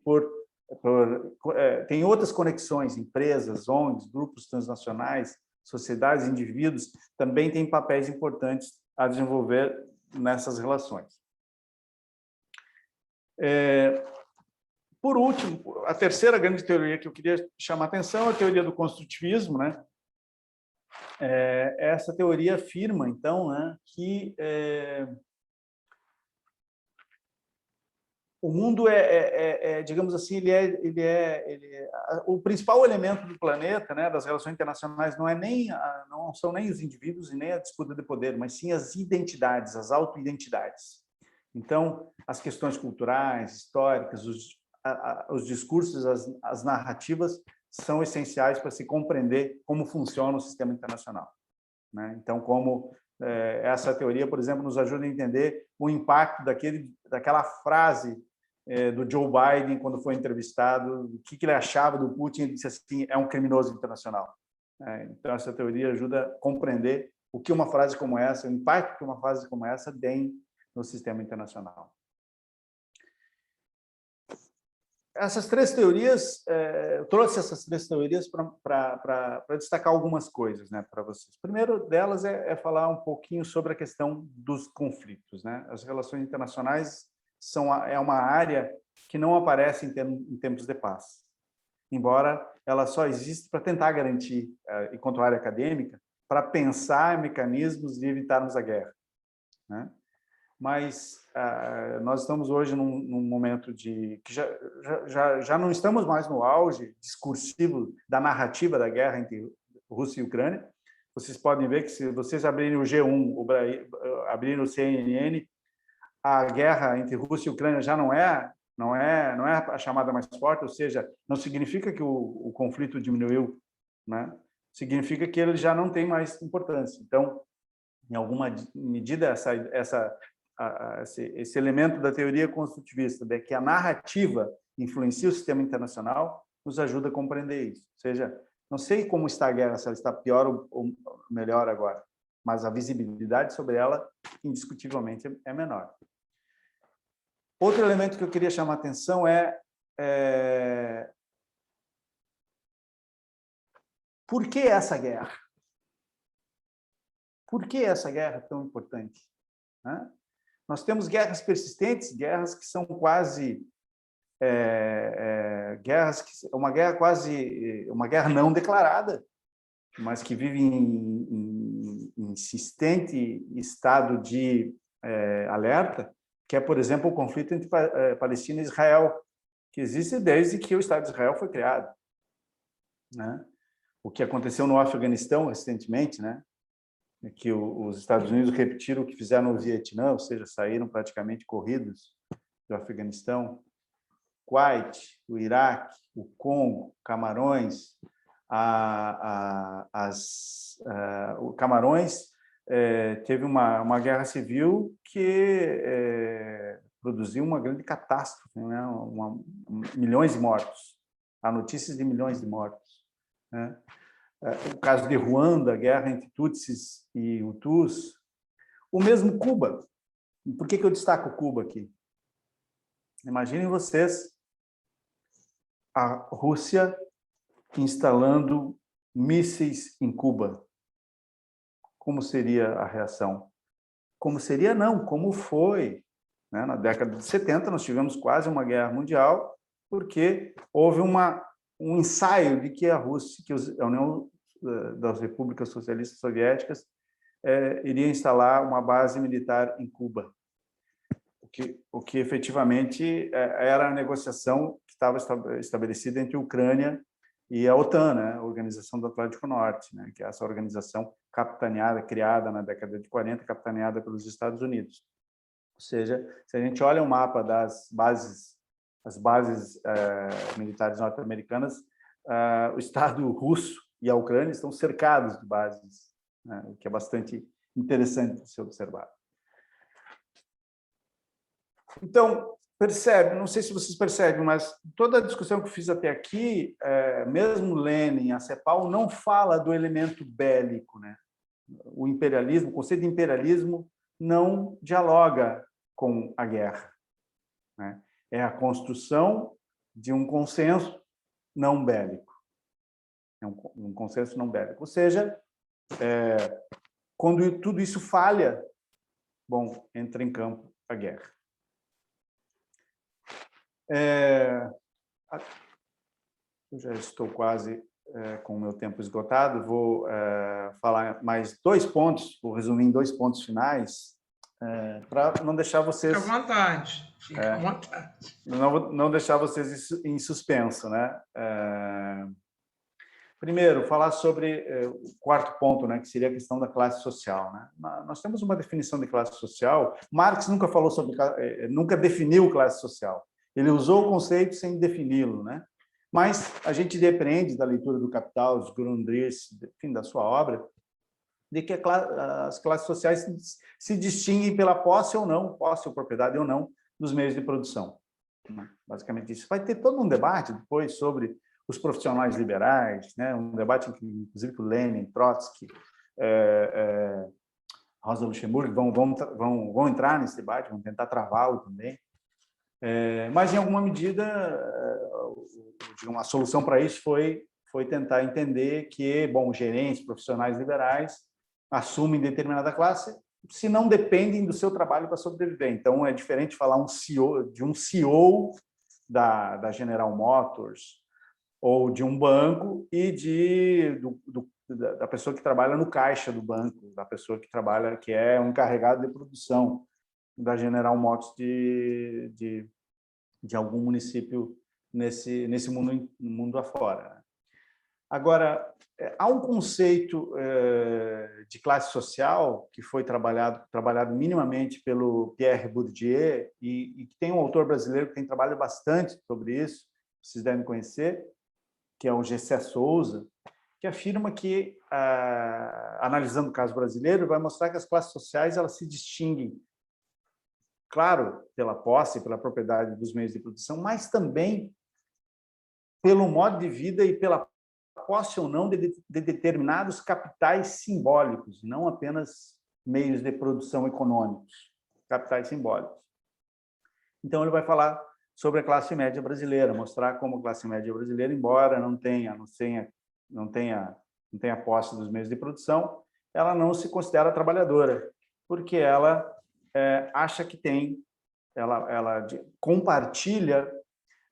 tem outras conexões, empresas, ONGs, grupos transnacionais, sociedades, indivíduos, também têm papéis importantes a desenvolver nessas relações. Por último, a terceira grande teoria que eu queria chamar a atenção é a teoria do construtivismo, né? Essa teoria afirma, então, né, que o mundo digamos assim, o principal elemento do planeta, né, das relações internacionais, não são nem os indivíduos e nem a disputa de poder, mas sim as identidades, as autoidentidades. Então, as questões culturais, históricas, os discursos, as narrativas são essenciais para se compreender como funciona o sistema internacional, né? Então, como essa teoria, por exemplo, nos ajuda a entender o impacto daquela frase do Joe Biden, quando foi entrevistado, o que ele achava do Putin, ele disse assim, é um criminoso internacional. Então, essa teoria ajuda a compreender o que uma frase como essa, o impacto que uma frase como essa tem no sistema internacional. Essas três teorias, eu trouxe essas três teorias para destacar algumas coisas, né, para vocês. Primeiro delas é falar um pouquinho sobre a questão dos conflitos, né? As relações internacionais é uma área que não aparece em tempos de paz. Embora ela só exista para tentar garantir, enquanto área acadêmica, para pensar em mecanismos de evitarmos a guerra, né? Mas nós estamos hoje num momento que já não estamos mais no auge discursivo da narrativa da guerra entre Rússia e Ucrânia. Vocês podem ver que, se vocês abrirem o G1, abrirem o CNN, a guerra entre Rússia e Ucrânia já não é a chamada mais forte, ou seja, não significa que o conflito diminuiu, né? Significa que ele já não tem mais importância. Então, em alguma medida, esse elemento da teoria construtivista, de que a narrativa influencia o sistema internacional, nos ajuda a compreender isso. Ou seja, não sei como está a guerra, se ela está pior ou melhor agora, mas a visibilidade sobre ela, indiscutivelmente, é menor. Outro elemento que eu queria chamar a atenção por que essa guerra? Por que essa guerra é tão importante, né? Nós temos guerras persistentes, guerras que são quase uma guerra não declarada, mas que vive em insistente estado de alerta, que é, por exemplo, o conflito entre Palestina e Israel, que existe desde que o Estado de Israel foi criado, né? O que aconteceu no Afeganistão recentemente, né? Que os Estados Unidos repetiram o que fizeram no Vietnã, ou seja, saíram praticamente corridos do Afeganistão. Kuwait, o Iraque, o Congo, Camarões, o Camarões teve uma guerra civil que produziu uma grande catástrofe, né? Milhões de mortos. Há notícias de milhões de mortos, né? O caso de Ruanda, a guerra entre Tutsis e Hutus. O mesmo Cuba. Por que eu destaco Cuba aqui? Imaginem vocês a Rússia instalando mísseis em Cuba. Como seria a reação? Como seria? Não, como foi, né? Na década de 70, nós tivemos quase uma guerra mundial, porque houve um ensaio de que a Rússia, que a União das Repúblicas Socialistas Soviéticas iria instalar uma base militar em Cuba. O que efetivamente era a negociação que estava estabelecida entre a Ucrânia e a OTAN, né? A Organização do Atlântico Norte, né? Que é essa organização criada na década de 40, capitaneada pelos Estados Unidos. Ou seja, se a gente olha o mapa das bases, as bases militares norte-americanas, o Estado russo e a Ucrânia estão cercados de bases, né? O que é bastante interessante de se observar. Então, percebe, não sei se vocês percebem, mas toda a discussão que eu fiz até aqui, mesmo Lenin, a CEPAL, não fala do elemento bélico, né? O imperialismo, o conceito de imperialismo não dialoga com a guerra, né? É a construção de um consenso não bélico. É um consenso não bélico. Ou seja, quando tudo isso falha, bom, entra em campo a guerra. Eu já estou quase com o meu tempo esgotado, vou falar mais 2 pontos, vou resumir em 2 pontos finais, para não deixar vocês... Fica à vontade, fica à vontade. Não deixar vocês em suspenso, né? Primeiro, falar sobre o 4º ponto, né, que seria a questão da classe social, né? Nós temos uma definição de classe social. Marx nunca falou nunca definiu classe social. Ele usou o conceito sem defini-lo, né? Mas a gente depreende da leitura do Capital, de Grundrisse, enfim, da sua obra, de que as classes sociais se distinguem pela posse ou não, posse ou propriedade ou não, dos meios de produção. Basicamente isso. Vai ter todo um debate depois sobre os profissionais liberais, né? Um debate, inclusive, com Lenin, Trotsky, Rosa Luxemburgo vão entrar nesse debate, vão tentar travá-lo também. Mas, em alguma medida, a solução para isso foi tentar entender que, bom, gerentes, profissionais liberais assumem determinada classe se não dependem do seu trabalho para sobreviver. Então, é diferente falar de um CEO da General Motors ou de um banco e do da pessoa que trabalha no caixa do banco, da pessoa que trabalha, que é um encarregado de produção da General Motors de algum município nesse mundo afora. Agora, há um conceito de classe social que foi trabalhado minimamente pelo Pierre Bourdieu e que tem um autor brasileiro que tem trabalhado bastante sobre isso, vocês devem conhecer, que é o Gessé Souza, que afirma que, analisando o caso brasileiro, vai mostrar que as classes sociais elas se distinguem, claro, pela posse, pela propriedade dos meios de produção, mas também pelo modo de vida e pela posse ou não de determinados capitais simbólicos, não apenas meios de produção econômicos, capitais simbólicos. Então, ele vai falar sobre a classe média brasileira, mostrar como a classe média brasileira, embora não tenha posse dos meios de produção, ela não se considera trabalhadora, porque ela acha que ela compartilha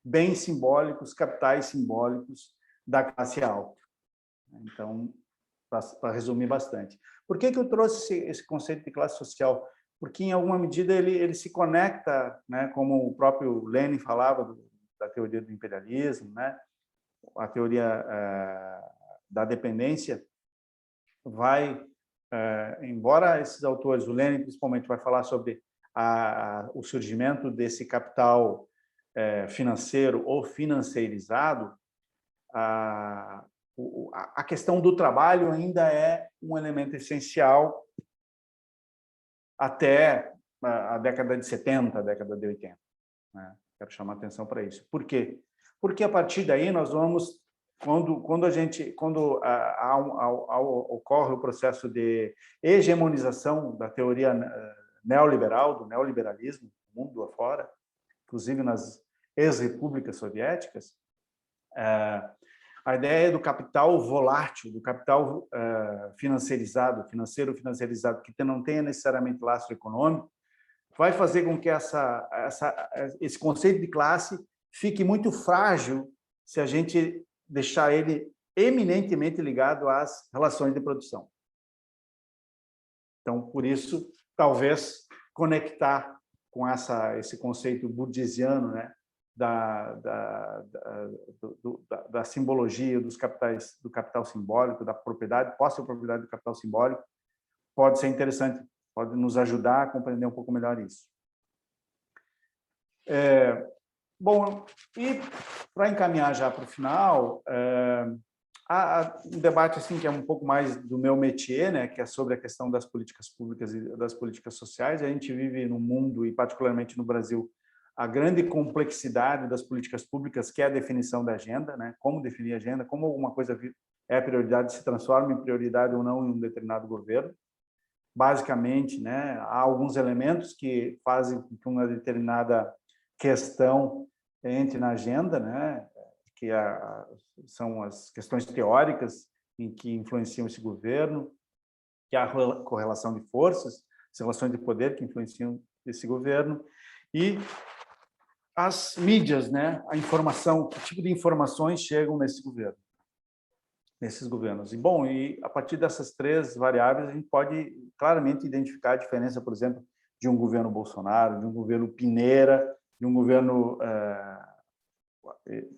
bens simbólicos, capitais simbólicos da classe alta. Então, para resumir bastante. Por que eu trouxe esse conceito de classe social? Porque, em alguma medida, ele se conecta, né, como o próprio Lenin falava da teoria do imperialismo, né, a teoria da dependência, embora esses autores, o Lenin principalmente, vai falar sobre o surgimento desse capital financeiro ou financeirizado, a questão do trabalho ainda é um elemento essencial até a década de 70, a década de 80. Né? Quero chamar a atenção para isso. Por quê? Porque a partir daí nós vamos, quando ocorre o processo de hegemonização da teoria neoliberal, do neoliberalismo, no mundo afora, inclusive nas ex-repúblicas soviéticas, a ideia do capital volátil, do capital financeiro financeirizado, que não tenha necessariamente lastro econômico, vai fazer com que esse conceito de classe fique muito frágil se a gente deixar ele eminentemente ligado às relações de produção. Então, por isso, talvez conectar com esse conceito bourdieusiano, né, da simbologia dos capitais, do capital simbólico, da propriedade, posse e propriedade do capital simbólico, pode ser interessante, pode nos ajudar a compreender um pouco melhor isso. Bom, e para encaminhar já para o final, há um debate assim, que é um pouco mais do meu métier, né, que é sobre a questão das políticas públicas e das políticas sociais. A gente vive num mundo, e particularmente no Brasil, a grande complexidade das políticas públicas, que é a definição da agenda, né? Como definir a agenda, como alguma coisa é prioridade, se transforma em prioridade ou não em um determinado governo. Basicamente, né, há alguns elementos que fazem com que uma determinada questão entre na agenda, né, que são as questões teóricas em que influenciam esse governo, que há a correlação de forças, as relações de poder que influenciam esse governo, e as mídias, né? A informação, que tipo de informações chegam nesses governos. E, bom, a partir dessas três variáveis, a gente pode claramente identificar a diferença, por exemplo, de um governo Bolsonaro, de um governo Piñera, de um governo,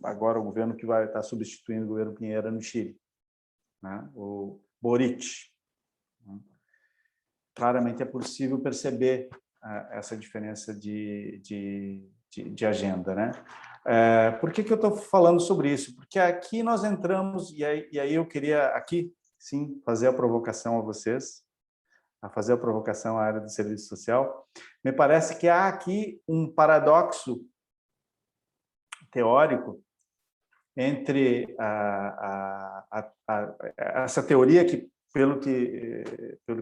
agora o governo que vai estar substituindo o governo Piñera no Chile, né? O Boric. Claramente é possível perceber essa diferença de agenda, né? Por que eu estou falando sobre isso? Porque aqui nós entramos, e aí eu queria aqui, sim, fazer a provocação a vocês, fazer a provocação à área do serviço social. Me parece que há aqui um paradoxo teórico entre essa teoria que, pelo que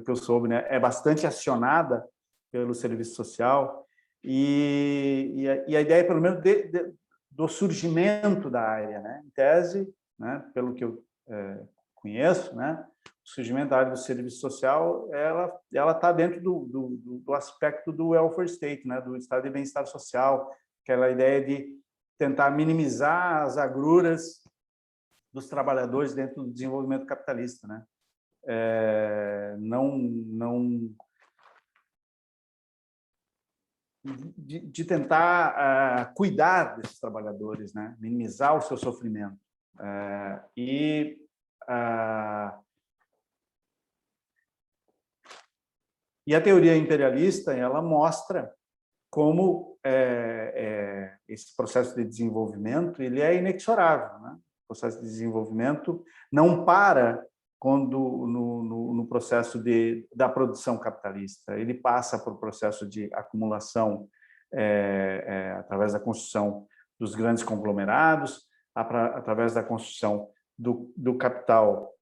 eu soube, né, é bastante acionada pelo serviço social, e a ideia, pelo menos, do surgimento da área, né? Em tese, né, pelo que eu conheço, né, o surgimento da área do serviço social, ela está dentro do aspecto do welfare state, né, do estado de bem-estar social, aquela ideia de tentar minimizar as agruras dos trabalhadores dentro do desenvolvimento capitalista, né? De tentar cuidar desses trabalhadores, né? Minimizar o seu sofrimento. E a teoria imperialista, ela mostra como esse processo de desenvolvimento ele é inexorável, né? O processo de desenvolvimento não para quando no processo da produção capitalista. Ele passa por processo de acumulação através da construção dos grandes conglomerados, através da construção do capital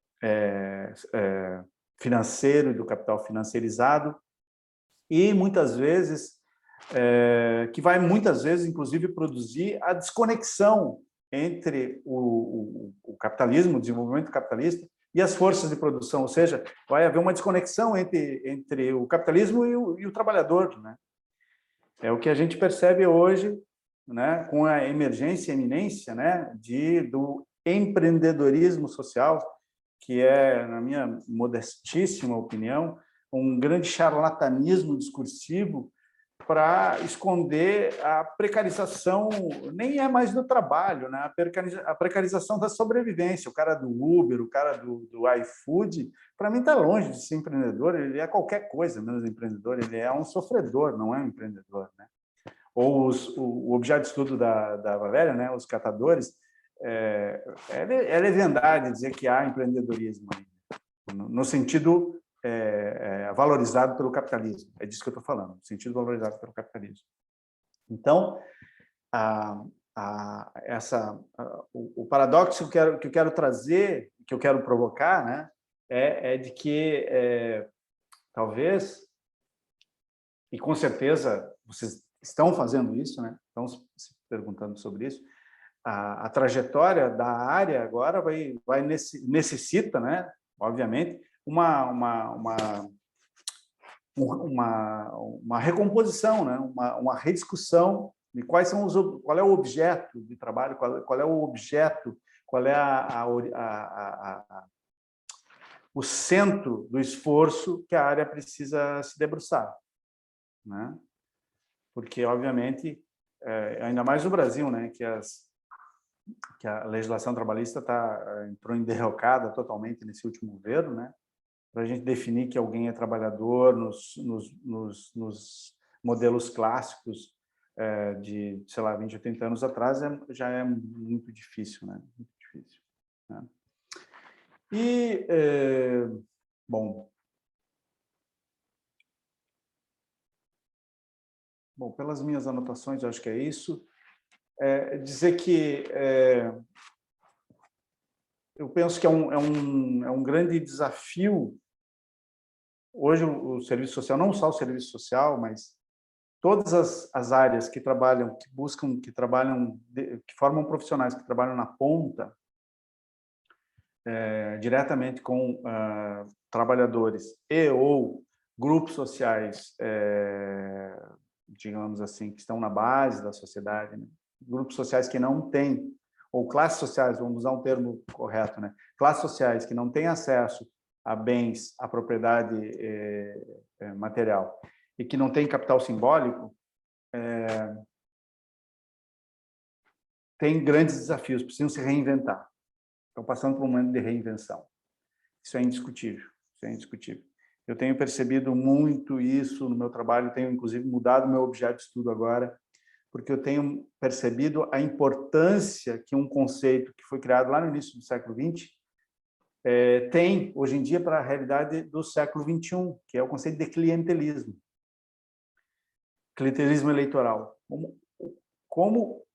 financeiro e do capital financiarizado, e muitas vezes que vai muitas vezes inclusive produzir a desconexão entre o capitalismo, o desenvolvimento capitalista e as forças de produção, ou seja, vai haver uma desconexão entre o capitalismo e o trabalhador, né? É o que a gente percebe hoje, né, com a emergência e eminência, né, do empreendedorismo social, que é, na minha modestíssima opinião, um grande charlatanismo discursivo para esconder a precarização, nem é mais do trabalho, né? A precarização da sobrevivência. O cara do Uber, o cara do iFood, para mim está longe de ser empreendedor, ele é qualquer coisa menos empreendedor, ele é um sofredor, não é um empreendedor, né? Ou o objeto de estudo da Valéria, né? Os catadores, é leviandade dizer que há empreendedorismo, no sentido valorizado pelo capitalismo. É disso que eu estou falando, no sentido valorizado pelo capitalismo. Então, o paradoxo que eu quero trazer, que eu quero provocar, né, é de que talvez, e com certeza vocês estão fazendo isso, né, estão se perguntando sobre isso, a trajetória da área agora necessita, né, obviamente, uma recomposição, né? uma rediscussão de qual é o objeto de trabalho, qual é o objeto, qual é o centro do esforço que a área precisa se debruçar, né? Porque, obviamente, ainda mais no Brasil, né, que a legislação trabalhista entrou em derrocada totalmente nesse último governo, né? Para a gente definir que alguém é trabalhador nos modelos clássicos de, sei lá, 20 ou 30 anos atrás, já é muito difícil, né? Muito difícil, né? E, bom, pelas minhas anotações, eu acho que é isso. Dizer que eu penso que é um grande desafio hoje o serviço social, não só o serviço social, mas todas as áreas que trabalham, que buscam, que formam profissionais que trabalham na ponta, diretamente com trabalhadores ou grupos sociais, digamos assim, que estão na base da sociedade, né? Grupos sociais que não têm, ou classes sociais, vamos usar um termo correto, né? Classes sociais que não têm acesso a bens, a propriedade material e que não têm capital simbólico, tem grandes desafios, precisam se reinventar. Estão passando por um momento de reinvenção. Isso é indiscutível, isso é indiscutível. Eu tenho percebido muito isso no meu trabalho, tenho inclusive mudado meu objeto de estudo agora, porque eu tenho percebido a importância que um conceito que foi criado lá no início do século XX tem, hoje em dia, para a realidade do século XXI, que é o conceito de clientelismo. Clientelismo eleitoral. Como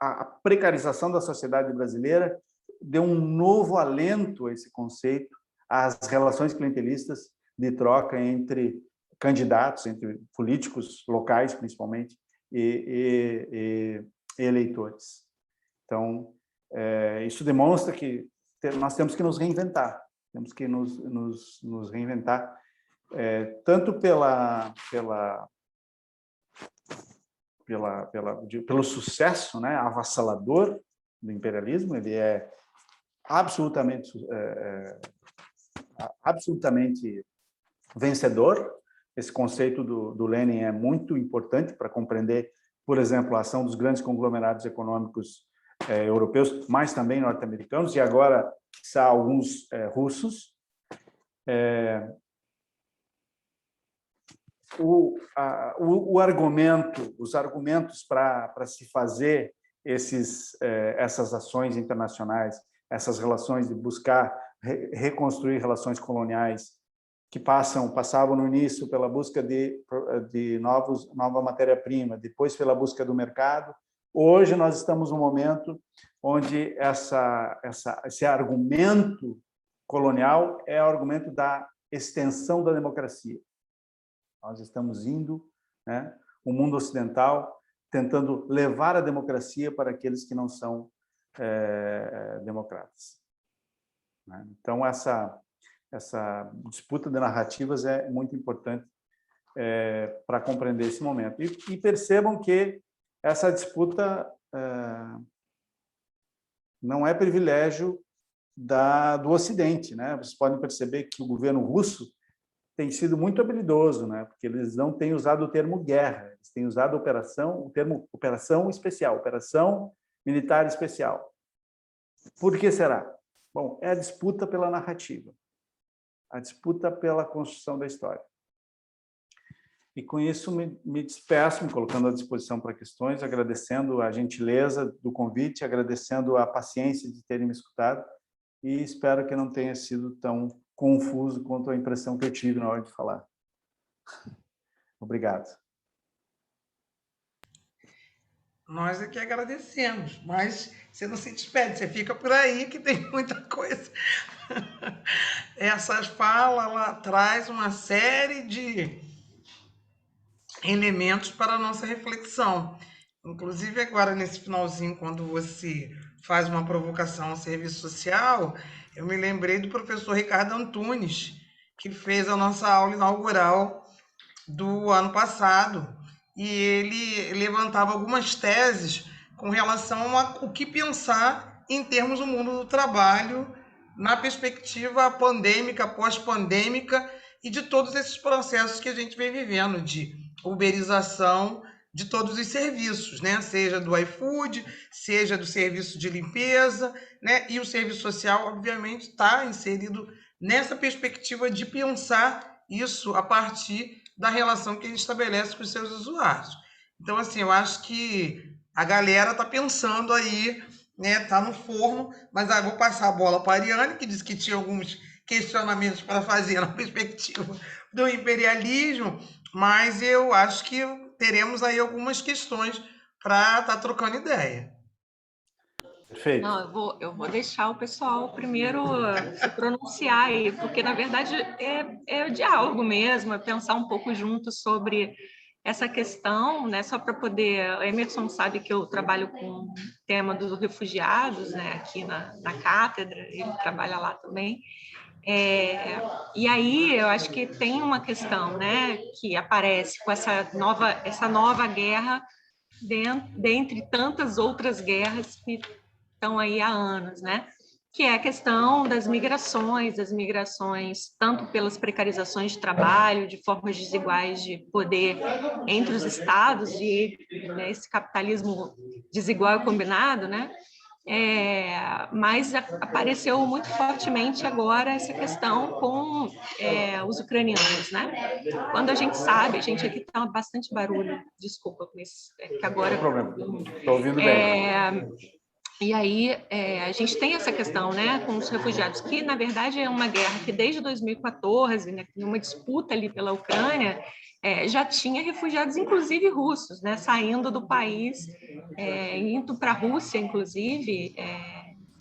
a precarização da sociedade brasileira deu um novo alento a esse conceito, às relações clientelistas de troca entre candidatos, entre políticos locais, principalmente, e eleitores. Então, isso demonstra que nós temos que nos reinventar, reinventar, tanto pelo sucesso, né, avassalador do imperialismo, ele é absolutamente, absolutamente vencedor. Esse conceito do Lenin é muito importante para compreender, por exemplo, a ação dos grandes conglomerados econômicos europeus, mas também norte-americanos, e agora, quiçá, alguns russos. Os argumentos para se fazer essas ações internacionais, essas relações de buscar reconstruir relações coloniais que passavam no início pela busca de nova matéria-prima, depois pela busca do mercado. Hoje nós estamos num momento onde esse argumento colonial é o argumento da extensão da democracia. Nós estamos indo, né, o mundo ocidental, tentando levar a democracia para aqueles que não são democratas. Então, essa disputa de narrativas é muito importante para compreender esse momento. E percebam que essa disputa não é privilégio do Ocidente, né? Vocês podem perceber que o governo russo tem sido muito habilidoso, né? Porque eles não têm usado o termo guerra, eles têm usado o termo operação especial, operação militar especial. Por que será? Bom, é a disputa pela narrativa, a disputa pela construção da história. E com isso me despeço, me colocando à disposição para questões, agradecendo a gentileza do convite, agradecendo a paciência de terem me escutado, e espero que não tenha sido tão confuso quanto a impressão que eu tive na hora de falar. Obrigado. Nós aqui agradecemos, mas você não se despede, você fica por aí que tem muita coisa. Essas falas, ela traz uma série de elementos para a nossa reflexão. Inclusive, agora, nesse finalzinho, quando você faz uma provocação ao serviço social, eu me lembrei do professor Ricardo Antunes, que fez a nossa aula inaugural do ano passado, e ele levantava algumas teses com relação ao que pensar em termos do mundo do trabalho, na perspectiva pandêmica, pós-pandêmica, e de todos esses processos que a gente vem vivendo, de uberização de todos os serviços, né? Seja do iFood, seja do serviço de limpeza, né? E o serviço social, obviamente, está inserido nessa perspectiva de pensar isso a partir da relação que a gente estabelece com os seus usuários. Então, assim, eu acho que a galera está pensando aí, né? Está no forno, mas eu vou passar a bola para a Ariane, que disse que tinha alguns questionamentos para fazer na perspectiva do imperialismo, mas eu acho que teremos aí algumas questões para estar trocando ideia. Perfeito. Não, eu vou deixar o pessoal primeiro se pronunciar aí, porque, na verdade, é o diálogo mesmo, é pensar um pouco junto sobre essa questão, né? Só para poder... O Emerson sabe que eu trabalho com o tema dos refugiados, né? Aqui na cátedra, ele trabalha lá também. E aí eu acho que tem uma questão, né, que aparece com essa nova guerra dentre tantas outras guerras que estão aí há anos, né, que é a questão das migrações tanto pelas precarizações de trabalho, de formas desiguais de poder entre os estados, né, esse capitalismo desigual e combinado, né, mas apareceu muito fortemente agora essa questão com os ucranianos, né? Quando a gente sabe, gente, aqui está bastante barulho, desculpa, mas que agora... Não tem problema, estou ouvindo bem. E aí a gente tem essa questão, né, com os refugiados, que na verdade é uma guerra que desde 2014, né, uma disputa ali pela Ucrânia, já tinha refugiados, inclusive russos, né, saindo do país, indo para a Rússia, inclusive,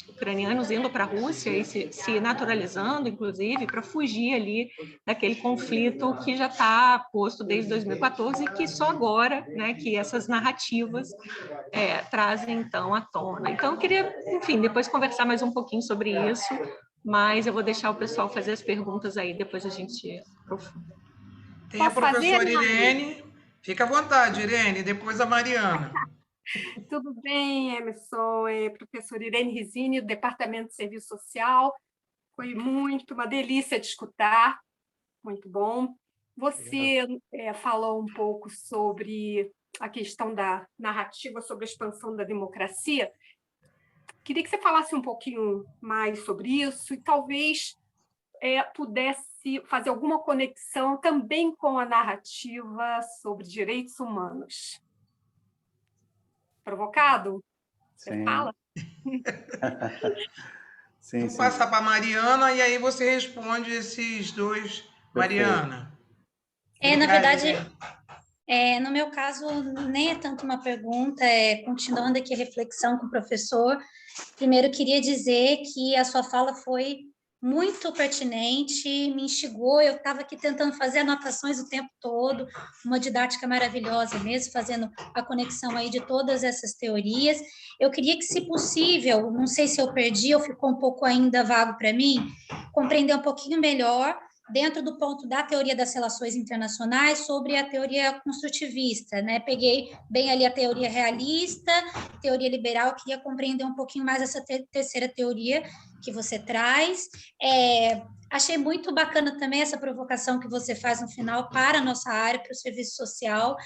ucranianos indo para a Rússia e se naturalizando, inclusive, para fugir ali daquele conflito que já está posto desde 2014 e que só agora, né, que essas narrativas trazem, então, à tona. Então, eu queria, enfim, depois conversar mais um pouquinho sobre isso, mas eu vou deixar o pessoal fazer as perguntas aí, depois a gente aprofunda. Tem a professora Irene. Fica à vontade, Irene, depois a Mariana. tudo bem, Emerson? Professora Irene Risini, do Departamento de Serviço Social. Foi uma delícia de escutar, muito bom. Você falou um pouco sobre a questão da narrativa, sobre a expansão da democracia. Queria que você falasse um pouquinho mais sobre isso e talvez pudesse fazer alguma conexão também com a narrativa sobre direitos humanos. Provocado? Você Sim. fala? Sim, Vou passar para a Mariana e aí você responde esses dois. Mariana. Na verdade, no meu caso, nem é tanto uma pergunta, continuando aqui a reflexão com o professor. Primeiro, queria dizer que a sua fala foi muito pertinente, me instigou, eu estava aqui tentando fazer anotações o tempo todo, uma didática maravilhosa mesmo, fazendo a conexão aí de todas essas teorias. Eu queria que, se possível, não sei se eu perdi ou ficou um pouco ainda vago para mim, compreender um pouquinho melhor dentro do ponto da teoria das relações internacionais sobre a teoria construtivista, né? Peguei bem ali a teoria realista, teoria liberal, queria compreender um pouquinho mais essa terceira teoria que você traz. Achei muito bacana também essa provocação que você faz no final para a nossa área, para o serviço social,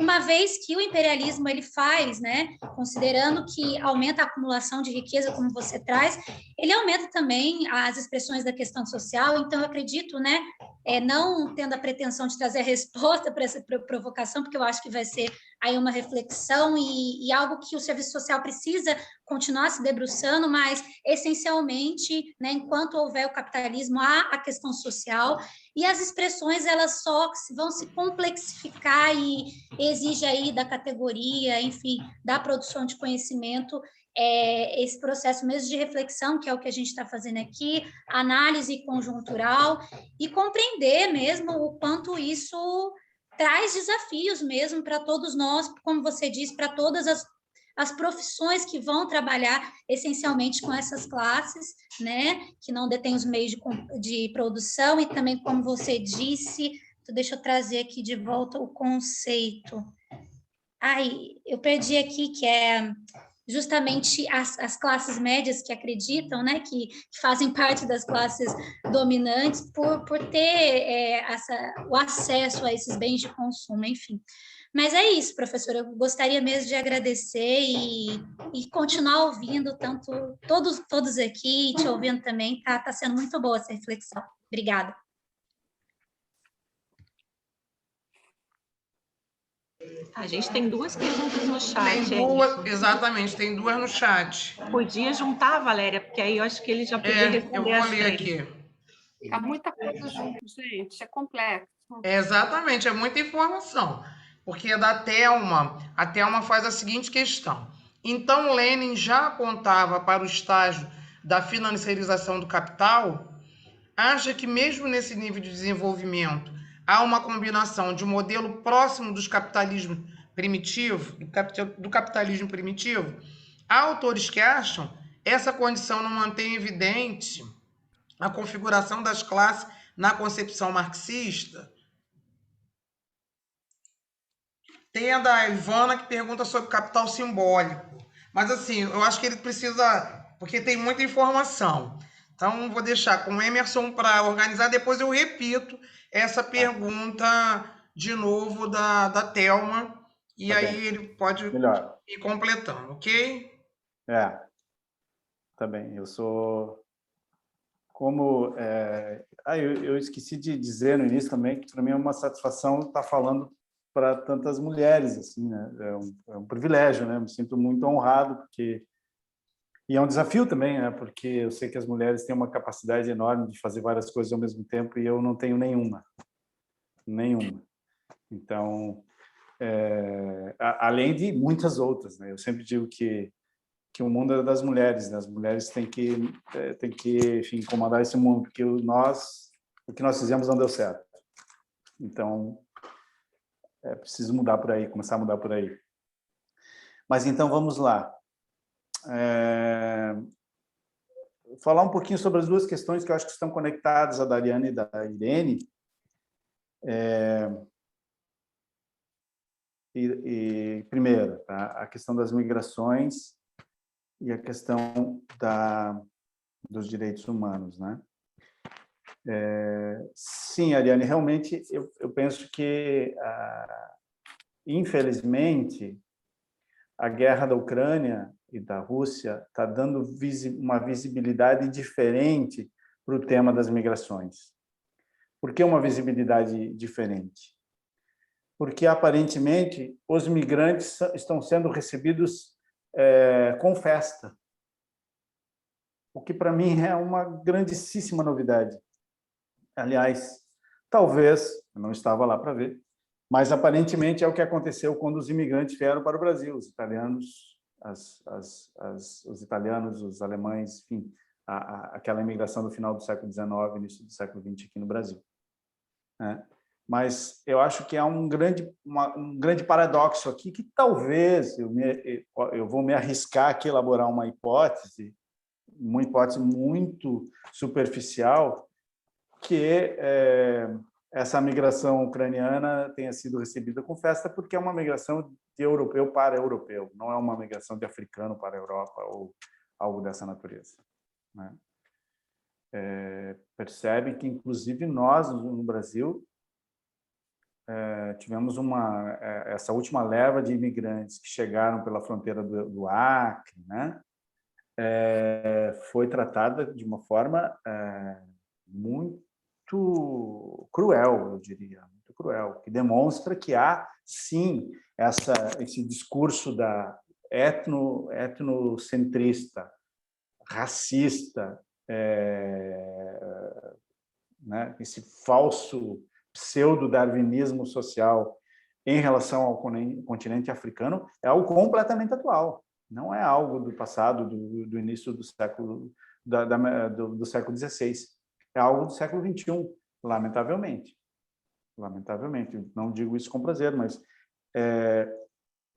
uma vez que o imperialismo ele faz, né, considerando que aumenta a acumulação de riqueza, como você traz, ele aumenta também as expressões da questão social. Então, eu acredito, né, não tendo a pretensão de trazer a resposta para essa provocação, porque eu acho que vai ser aí uma reflexão e algo que o serviço social precisa continuar se debruçando, mas essencialmente, né, enquanto houver o capitalismo, há a questão social e as expressões elas só vão se complexificar e exige aí da categoria, enfim, da produção de conhecimento, esse processo mesmo de reflexão, que é o que a gente está fazendo aqui, análise conjuntural e compreender mesmo o quanto isso traz desafios mesmo para todos nós, como você disse, para todas as profissões que vão trabalhar essencialmente com essas classes, né, que não detêm os meios de produção, e também, como você disse, deixa eu trazer aqui de volta o conceito. Eu perdi aqui, que é justamente as classes médias que acreditam, né, que fazem parte das classes dominantes por ter o acesso a esses bens de consumo, enfim. Mas é isso, professora, eu gostaria mesmo de agradecer e continuar ouvindo todos aqui, te ouvindo também, tá sendo muito boa essa reflexão. Obrigada. A gente tem duas perguntas no chat. Tem duas, exatamente, tem duas no chat. Podia juntar, Valéria, porque aí eu acho que ele já podia responder. Eu vou ler aqui. Fica muita coisa junto, gente, é complexo. Exatamente, é muita informação. Porque é da Thelma. A Thelma faz a seguinte questão. Então, Lenin já apontava para o estágio da financiarização do capital? Acha que mesmo nesse nível de desenvolvimento há uma combinação de um modelo próximo dos capitalismo primitivo, do capitalismo primitivo? Há autores que acham essa condição não mantém evidente a configuração das classes na concepção marxista? Tem a da Ivana que pergunta sobre capital simbólico. Mas assim, eu acho que ele precisa, porque tem muita informação. Então, vou deixar com o Emerson para organizar. Depois eu repito essa pergunta de novo da Thelma. E Tá aí bem. ele pode Melhor. ir completando, ok? Tá bem. Eu sou... Como... eu esqueci de dizer no início também que para mim é uma satisfação estar falando para tantas mulheres, assim, né? É um privilégio, né? Eu me sinto muito honrado, porque... E é um desafio também, né? Porque eu sei que as mulheres têm uma capacidade enorme de fazer várias coisas ao mesmo tempo e eu não tenho nenhuma. Então, além de muitas outras, né? Eu sempre digo que o mundo é das mulheres, né? As mulheres têm que enfim, comandar esse mundo, porque o que nós fizemos não deu certo. Então, é preciso mudar por aí, começar a mudar por aí. Mas então, vamos lá. Falar um pouquinho sobre as duas questões que eu acho que estão conectadas, a da Ariane e da Irene. primeiro, tá? A questão das migrações e a questão dos direitos humanos, né? Sim, Ariane, realmente eu penso que, infelizmente, a guerra da Ucrânia e da Rússia está dando uma visibilidade diferente para o tema das migrações. Por que uma visibilidade diferente? Porque, aparentemente, os migrantes estão sendo recebidos com festa, o que, para mim, é uma grandíssima novidade. Aliás, talvez, eu não estava lá para ver, mas, aparentemente, é o que aconteceu quando os imigrantes vieram para o Brasil, os italianos, os italianos, os alemães, enfim, aquela imigração do final do século XIX, início do século XX aqui no Brasil, né? Mas eu acho que há um grande paradoxo aqui, que talvez eu vou me arriscar aqui a elaborar uma hipótese muito superficial, que essa migração ucraniana tenha sido recebida com festa, porque é uma migração de europeu para europeu, não é uma migração de africano para a Europa ou algo dessa natureza, né? Percebe que, inclusive, nós, no Brasil, tivemos essa última leva de imigrantes que chegaram pela fronteira do Acre, né? Foi tratada de uma forma muito cruel, eu diria, muito cruel, que demonstra que há, sim, esse discurso da etnocentrista, racista, né? Esse falso pseudo-darwinismo social em relação ao continente africano é algo completamente atual. Não é algo do passado, do início do século XVI. É algo do século XXI, lamentavelmente. Lamentavelmente. Não digo isso com prazer, mas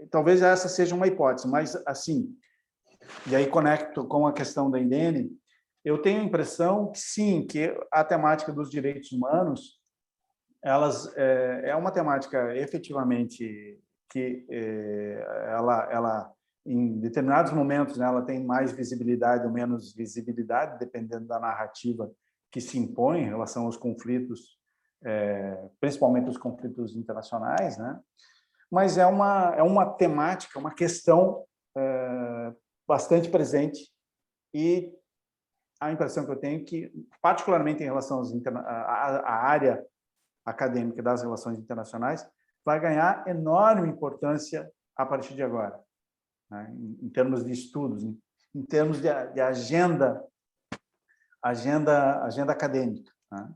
talvez essa seja uma hipótese. Mas, assim, e aí conecto com a questão da Irene, eu tenho a impressão que, sim, que a temática dos direitos humanos é uma temática efetivamente que ela em determinados momentos, né, ela tem mais visibilidade ou menos visibilidade, dependendo da narrativa que se impõe em relação aos conflitos, principalmente os conflitos internacionais, né? Mas é uma temática, uma questão bastante presente, e a impressão que eu tenho é que, particularmente em relação à área acadêmica das relações internacionais, vai ganhar enorme importância a partir de agora, né? Em termos de estudos, em termos de agenda acadêmica, né?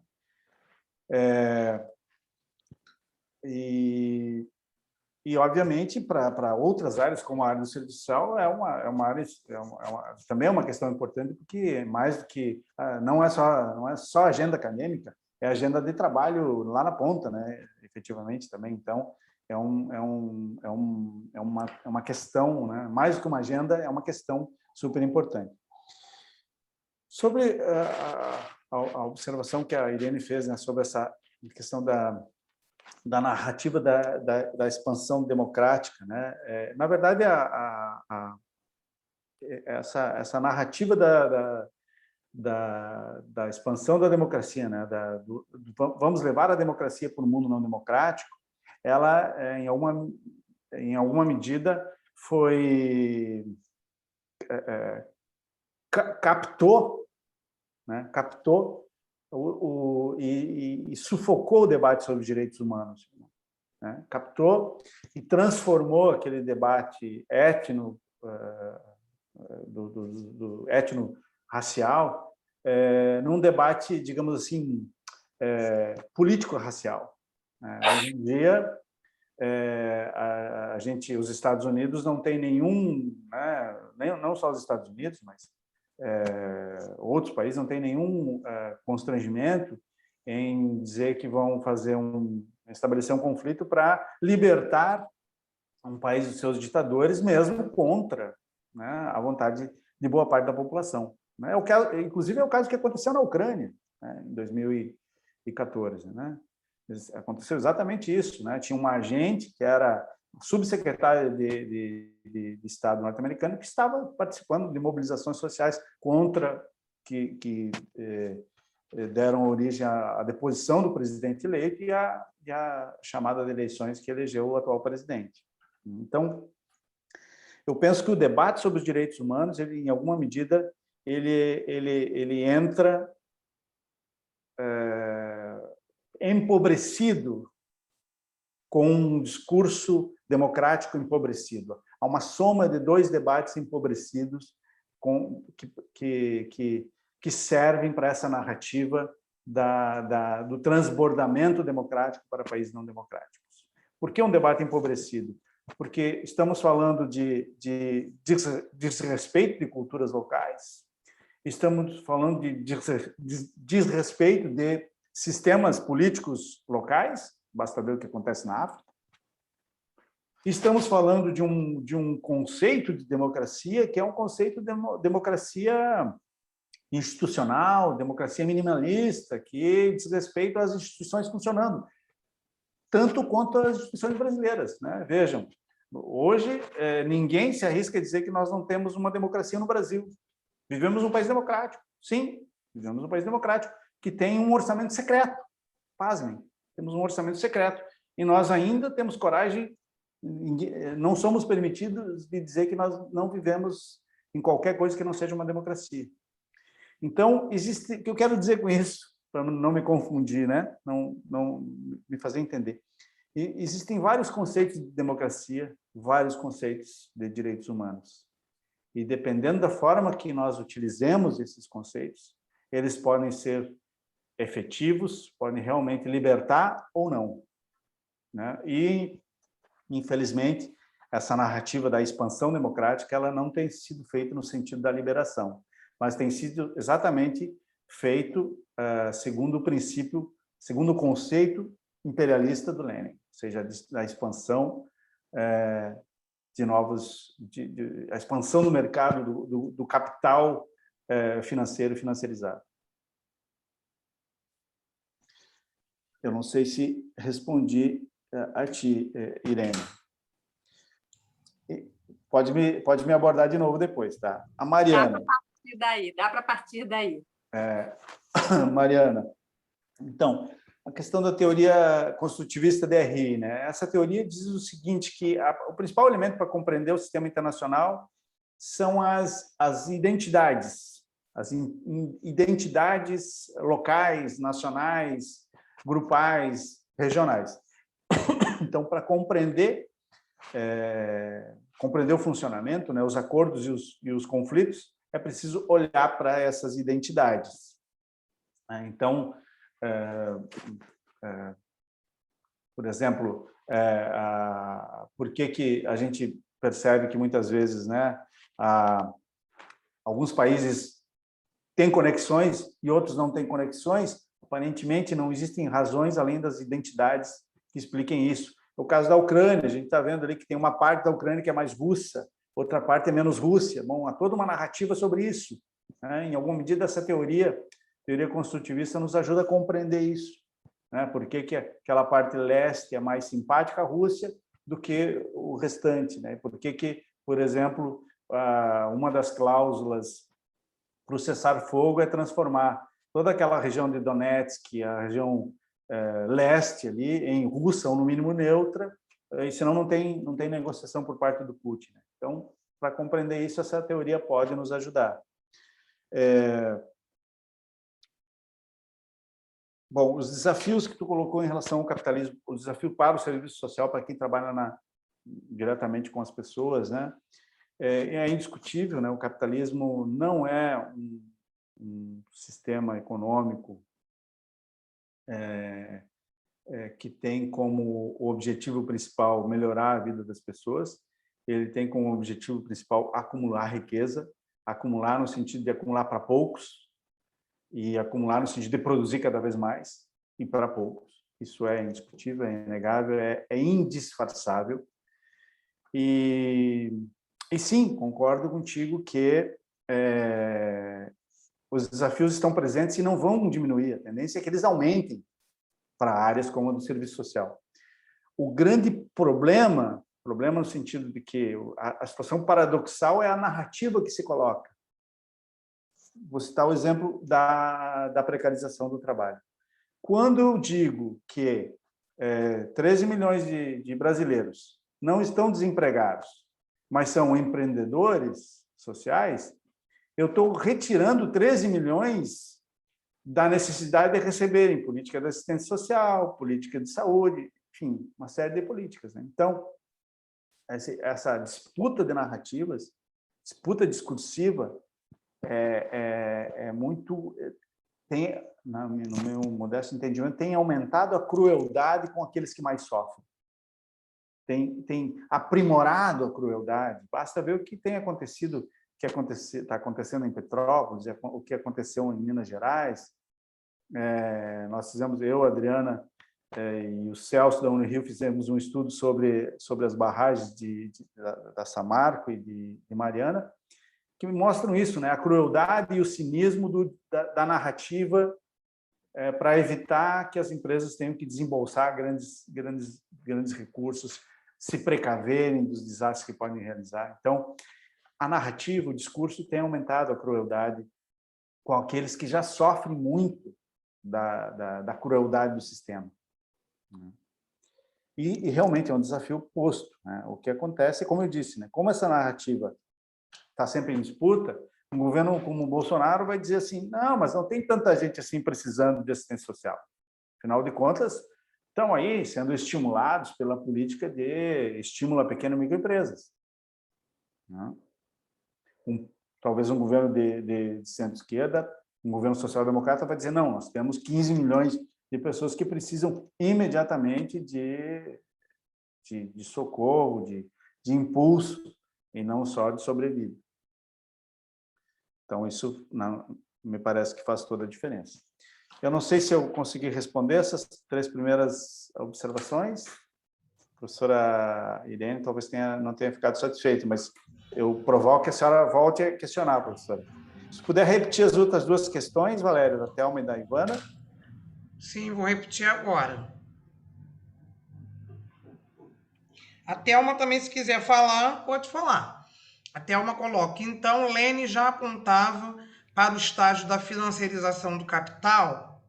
E obviamente, para outras áreas, como a área do serviço social, também é uma questão importante, porque mais do que não é só agenda acadêmica, é agenda de trabalho lá na ponta, né? Efetivamente também. Então, é uma questão, né? Mais do que uma agenda, é uma questão super importante. Sobre a observação que a Irene fez, né, sobre essa questão da narrativa da expansão democrática, né? Na verdade, essa narrativa da expansão da democracia, né? Vamos levar a democracia para o mundo não democrático, ela, em alguma medida, captou, né? Captou e sufocou o debate sobre direitos humanos, né? Captou e transformou aquele debate do etno-racial num debate, digamos assim, político-racial. Hoje em dia, os Estados Unidos não tem nenhum, né, não só os Estados Unidos, mas outros países não têm nenhum constrangimento em dizer que vão estabelecer um conflito para libertar um país dos seus ditadores, mesmo contra, né, a vontade de boa parte da população, né? Inclusive, é o caso que aconteceu na Ucrânia, né, em 2014. Né? Aconteceu exatamente isso, né? Tinha um agente que subsecretário de Estado norte-americano que estava participando de mobilizações sociais contra que deram origem à deposição do presidente eleito e à chamada de eleições que elegeu o atual presidente. Então, eu penso que o debate sobre os direitos humanos, ele, em alguma medida, ele entra empobrecido com um discurso democrático empobrecido. Há uma soma de dois debates empobrecidos que servem para essa narrativa do transbordamento democrático para países não democráticos. Por que um debate empobrecido? Porque estamos falando de desrespeito de culturas locais, estamos falando de desrespeito de sistemas políticos locais, basta ver o que acontece na África. Estamos falando de um conceito de democracia que é um conceito de democracia institucional, democracia minimalista, que diz respeito às instituições funcionando, tanto quanto as instituições brasileiras, né? Vejam, hoje ninguém se arrisca a dizer que nós não temos uma democracia no Brasil. Vivemos um país democrático, sim, vivemos um país democrático que tem um orçamento secreto. Pasmem, temos um orçamento secreto e nós ainda temos coragem, não somos permitidos de dizer que nós não vivemos em qualquer coisa que não seja uma democracia. Então, existe, o que eu quero dizer com isso, para não me confundir, né? Não me fazer entender. E existem vários conceitos de democracia, vários conceitos de direitos humanos. E dependendo da forma que nós utilizemos esses conceitos, eles podem ser efetivos, podem realmente libertar ou não, né? E, infelizmente, essa narrativa da expansão democrática, ela não tem sido feita no sentido da liberação, mas tem sido exatamente feito segundo o princípio, segundo o conceito imperialista do Lenin, ou seja, da expansão de novos, a expansão do mercado do capital financeiro financiarizado. Eu não sei se respondi a ti, Irene. Pode me abordar de novo depois, tá? A Mariana. Dá para partir daí. Mariana, então, a questão da teoria construtivista DRI, né? Essa teoria diz o seguinte, que o principal elemento para compreender o sistema internacional são as identidades, identidades locais, nacionais, grupais, regionais. Então, para compreender o funcionamento, né, os acordos e os conflitos, é preciso olhar para essas identidades. Então, por exemplo, por que a gente percebe que muitas vezes, né, alguns países têm conexões e outros não têm conexões? Aparentemente, não existem razões além das identidades que expliquem isso. No caso da Ucrânia, a gente está vendo ali que tem uma parte da Ucrânia que é mais russa, outra parte é menos Rússia. Bom, há toda uma narrativa sobre isso, né? Em alguma medida, essa teoria construtivista nos ajuda a compreender isso, né? Por que aquela parte leste é mais simpática à Rússia do que o restante, né? Por que, por exemplo, uma das cláusulas para o cessar-fogo é transformar toda aquela região de Donetsk, a região leste ali, em russa ou no mínimo neutra, e senão não tem negociação por parte do Putin, né? Então, para compreender isso, essa teoria pode nos ajudar. Bom, os desafios que tu colocou em relação ao capitalismo, o desafio para o serviço social, para quem trabalha diretamente com as pessoas, né? É indiscutível, né? O capitalismo não é um sistema econômico que tem como objetivo principal melhorar a vida das pessoas. Ele tem como objetivo principal acumular riqueza, acumular no sentido de acumular para poucos e acumular no sentido de produzir cada vez mais e para poucos. Isso é indiscutível, é inegável, é indisfarçável. E sim, concordo contigo que os desafios estão presentes e não vão diminuir. A tendência é que eles aumentem para áreas como a do serviço social. O grande problema Problema no sentido de que a situação paradoxal é a narrativa que se coloca. Vou citar o exemplo da precarização do trabalho. Quando eu digo que 13 milhões de brasileiros não estão desempregados, mas são empreendedores sociais, eu estou retirando 13 milhões da necessidade de receberem política de assistência social, política de saúde, enfim, uma série de políticas, né? Então, essa disputa de narrativas, disputa discursiva, muito... no meu modesto entendimento, tem aumentado a crueldade com aqueles que mais sofrem. Tem aprimorado a crueldade. Basta ver o que tem acontecido, está acontecendo em Petrópolis, o que aconteceu em Minas Gerais. Nós fizemos, eu, a Adriana e o Celso da Unirio, fizemos um estudo sobre as barragens da Samarco e de Mariana, que mostram isso, né? A crueldade e o cinismo da narrativa para evitar que as empresas tenham que desembolsar grandes recursos, se precaverem dos desastres que podem realizar. Então, a narrativa, o discurso tem aumentado a crueldade com aqueles que já sofrem muito da crueldade do sistema. E realmente é um desafio posto, né? O que acontece, como eu disse, né? Como essa narrativa está sempre em disputa, um governo como o Bolsonaro vai dizer assim, não, mas não tem tanta gente assim precisando de assistência social. Afinal de contas, estão aí sendo estimulados pela política de estímulo a pequenas e microempresas. Talvez um governo de centro-esquerda, um governo social-democrata vai dizer, não, nós temos 15 milhões de pessoas que precisam imediatamente de socorro, de impulso, e não só de sobrevida. Então, isso me parece que faz toda a diferença. Eu não sei se eu consegui responder essas 3 primeiras observações. A professora Irene talvez não tenha ficado satisfeita, mas eu provoco que a senhora volte a questionar, professora. Se puder repetir as outras 2 questões, Valério, da Thelma e da Ivana. Sim, vou repetir agora. A Thelma também, se quiser falar, pode falar. A Thelma coloca, então, Lênin já apontava para o estágio da financiarização do capital?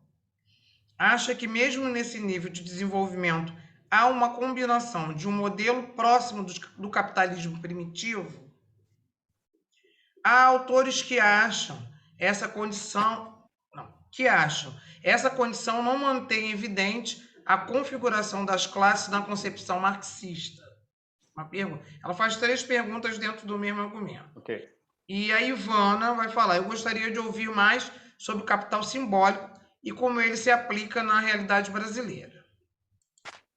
Acha que mesmo nesse nível de desenvolvimento há uma combinação de um modelo próximo do capitalismo primitivo? Há autores que acham essa condição não mantém evidente a configuração das classes na concepção marxista. Uma pergunta. Ela faz 3 perguntas dentro do mesmo argumento. Okay. E a Ivana vai falar, eu gostaria de ouvir mais sobre o capital simbólico e como ele se aplica na realidade brasileira.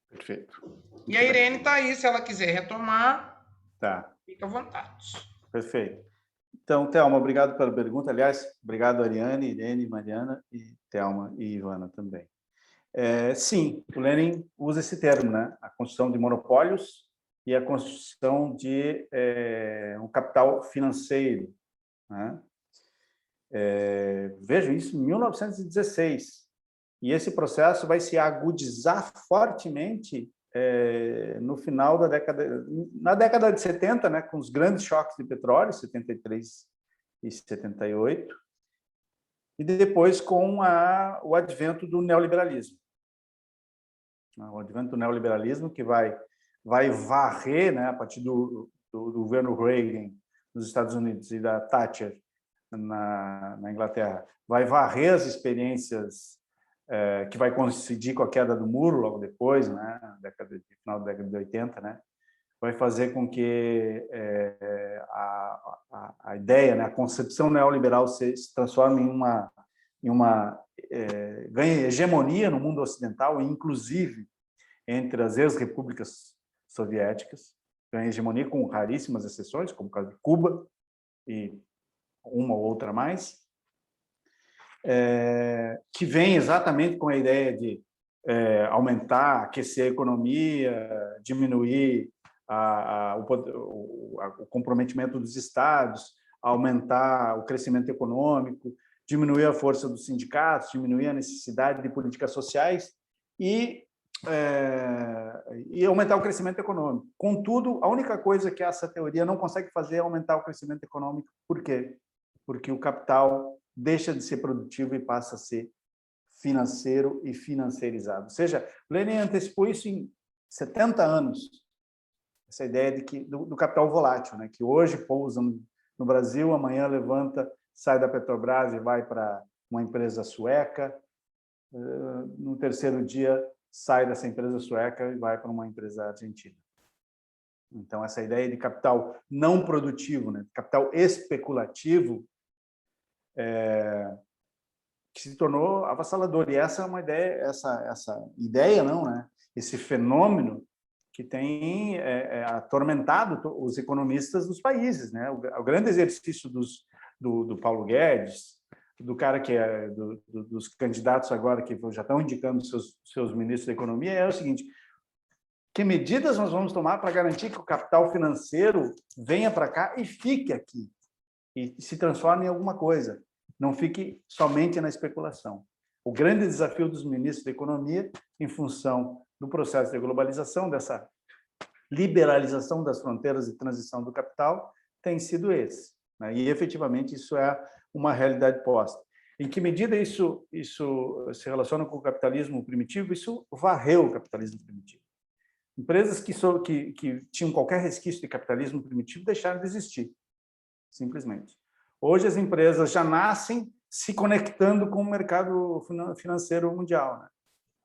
Perfeito. E a Irene está aí, se ela quiser retomar, fica à vontade. Perfeito. Então, Thelma, obrigado pela pergunta. Aliás, obrigado, Ariane, Irene, Mariana, e Thelma e Ivana também. Sim, o Lenin usa esse termo, né? A construção de monopólios e a construção de um capital financeiro, né? Vejo isso em 1916. E esse processo vai se agudizar fortemente no final na década de 70, né, com os grandes choques de petróleo, 73 e 78, e depois com o advento do neoliberalismo. O advento do neoliberalismo que vai varrer, né, a partir do governo Reagan nos Estados Unidos e da Thatcher na Inglaterra, vai varrer as experiências que vai coincidir com a queda do muro logo depois, né, final da década de 80, né, vai fazer com que a ideia, né, a concepção neoliberal se transforme em uma ganhe hegemonia no mundo ocidental, inclusive entre as ex-repúblicas soviéticas, ganha hegemonia com raríssimas exceções, como o caso de Cuba e uma ou outra mais, que vem exatamente com a ideia de aumentar, aquecer a economia, diminuir o comprometimento dos estados, aumentar o crescimento econômico, diminuir a força dos sindicatos, diminuir a necessidade de políticas sociais e e aumentar o crescimento econômico. Contudo, a única coisa que essa teoria não consegue fazer é aumentar o crescimento econômico. Por quê? Porque o capital deixa de ser produtivo e passa a ser financeiro e financeirizado. Ou seja, Lenin antecipou isso em 70 anos, essa ideia de que, do capital volátil, né? Que hoje pousa no Brasil, amanhã levanta, sai da Petrobras e vai para uma empresa sueca, no terceiro dia sai dessa empresa sueca e vai para uma empresa argentina. Então, essa ideia de capital não produtivo, né? Capital especulativo, que se tornou avassalador. E essa é uma ideia, essa ideia não, né? Esse fenômeno que tem atormentado os economistas dos países, né? O grande exercício do Paulo Guedes, do cara que dos candidatos agora que já estão indicando seus ministros da economia, é o seguinte: que medidas nós vamos tomar para garantir que o capital financeiro venha para cá e fique aqui e se transforme em alguma coisa, não fique somente na especulação. O grande desafio dos ministros da economia, em função do processo de globalização, dessa liberalização das fronteiras e transição do capital, tem sido esse, né? E efetivamente isso é uma realidade posta. Em que medida isso se relaciona com o capitalismo primitivo? Isso varreu o capitalismo primitivo. Empresas que tinham qualquer resquício de capitalismo primitivo deixaram de existir, simplesmente. Hoje as empresas já nascem se conectando com o mercado financeiro mundial, né?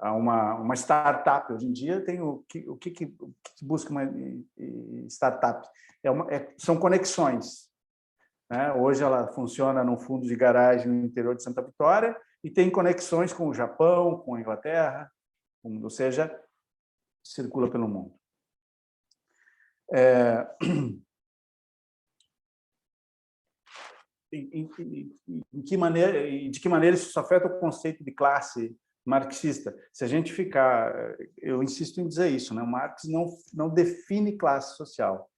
Há uma startup hoje em dia tem o que busca uma startup? São conexões, né? Hoje ela funciona num fundo de garagem no interior de Santa Vitória e tem conexões com o Japão, com a Inglaterra, ou seja, circula pelo mundo. De que maneira isso afeta o conceito de classe marxista? Se a gente ficar, eu insisto em dizer isso, né? O Marx não define classe social.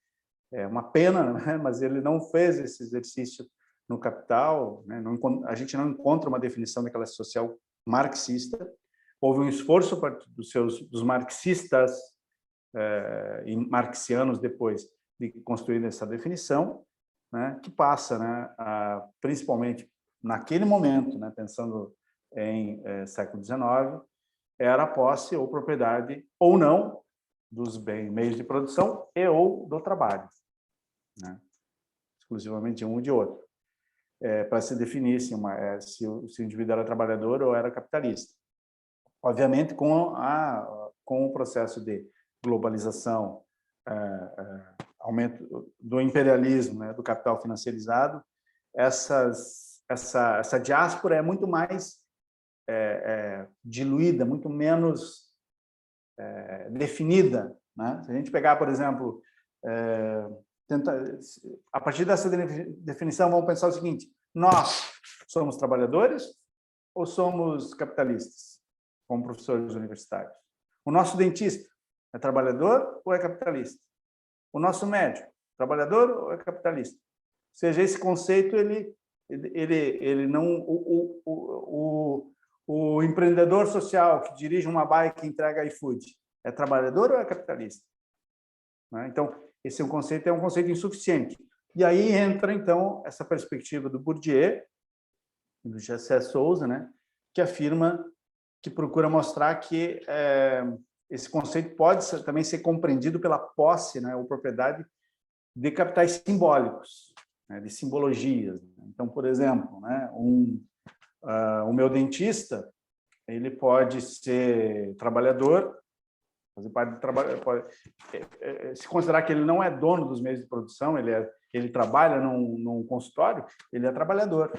É uma pena, né? Mas ele não fez esse exercício no Capital, né? A gente não encontra uma definição de classe social marxista. Houve um esforço dos marxistas e marxianos depois de construir essa definição, né, que passa, né, principalmente naquele momento, né, pensando em século XIX, era a posse ou propriedade ou não dos meios de produção e ou do trabalho, né, exclusivamente de um ou de outro, para se definir se o indivíduo era trabalhador ou era capitalista. Obviamente, com o processo de globalização, aumento do imperialismo, né, do capital financeirizado, essa diáspora é muito mais diluída, muito menos definida, né? Se a gente pegar, por exemplo, a partir dessa definição, vamos pensar o seguinte: nós somos trabalhadores ou somos capitalistas, como professores universitários? O nosso dentista é trabalhador ou é capitalista? O nosso médico, trabalhador ou é capitalista? Ou seja, esse conceito, ele não... O empreendedor social que dirige uma bike e entrega iFood, é trabalhador ou é capitalista? Né? Então, esse é um conceito insuficiente. E aí entra, então, essa perspectiva do Bourdieu, do Gessé Souza, né, que procura mostrar que esse conceito pode também ser compreendido pela posse, né, ou propriedade de capitais simbólicos, né, de simbologias. Então, por exemplo, né, o meu dentista, ele pode ser trabalhador, fazer parte do trabalho, se considerar que ele não é dono dos meios de produção, ele trabalha num consultório, ele é trabalhador.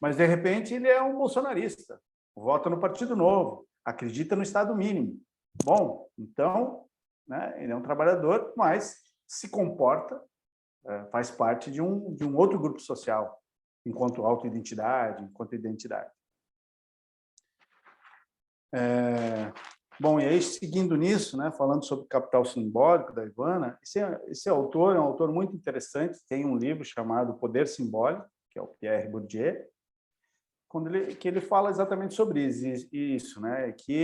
Mas, de repente, ele é um bolsonarista, vota no Partido Novo, acredita no Estado mínimo. Bom, então, né, ele é um trabalhador, mas se comporta, faz parte de um outro grupo social, enquanto autoidentidade, enquanto identidade. Bom, e aí, seguindo nisso, né, falando sobre o capital simbólico da Ivana, esse autor é um autor muito interessante, tem um livro chamado Poder Simbólico, que é o Pierre Bourdieu, que ele fala exatamente sobre isso, né? Que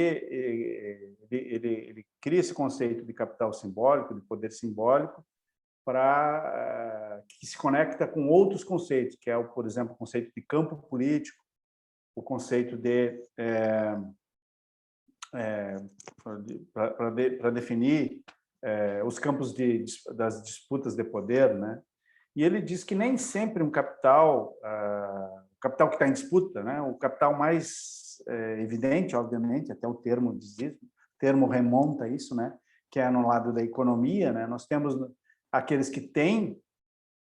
ele cria esse conceito de capital simbólico, de poder simbólico, que se conecta com outros conceitos, que é, por exemplo, o conceito de campo político, o conceito para definir os campos das disputas de poder, né? E ele diz que nem sempre o capital que está em disputa, né? O capital mais evidente, obviamente, até o termo diz isso, o termo remonta a isso, né? Que é no lado da economia, né? Nós temos aqueles que têm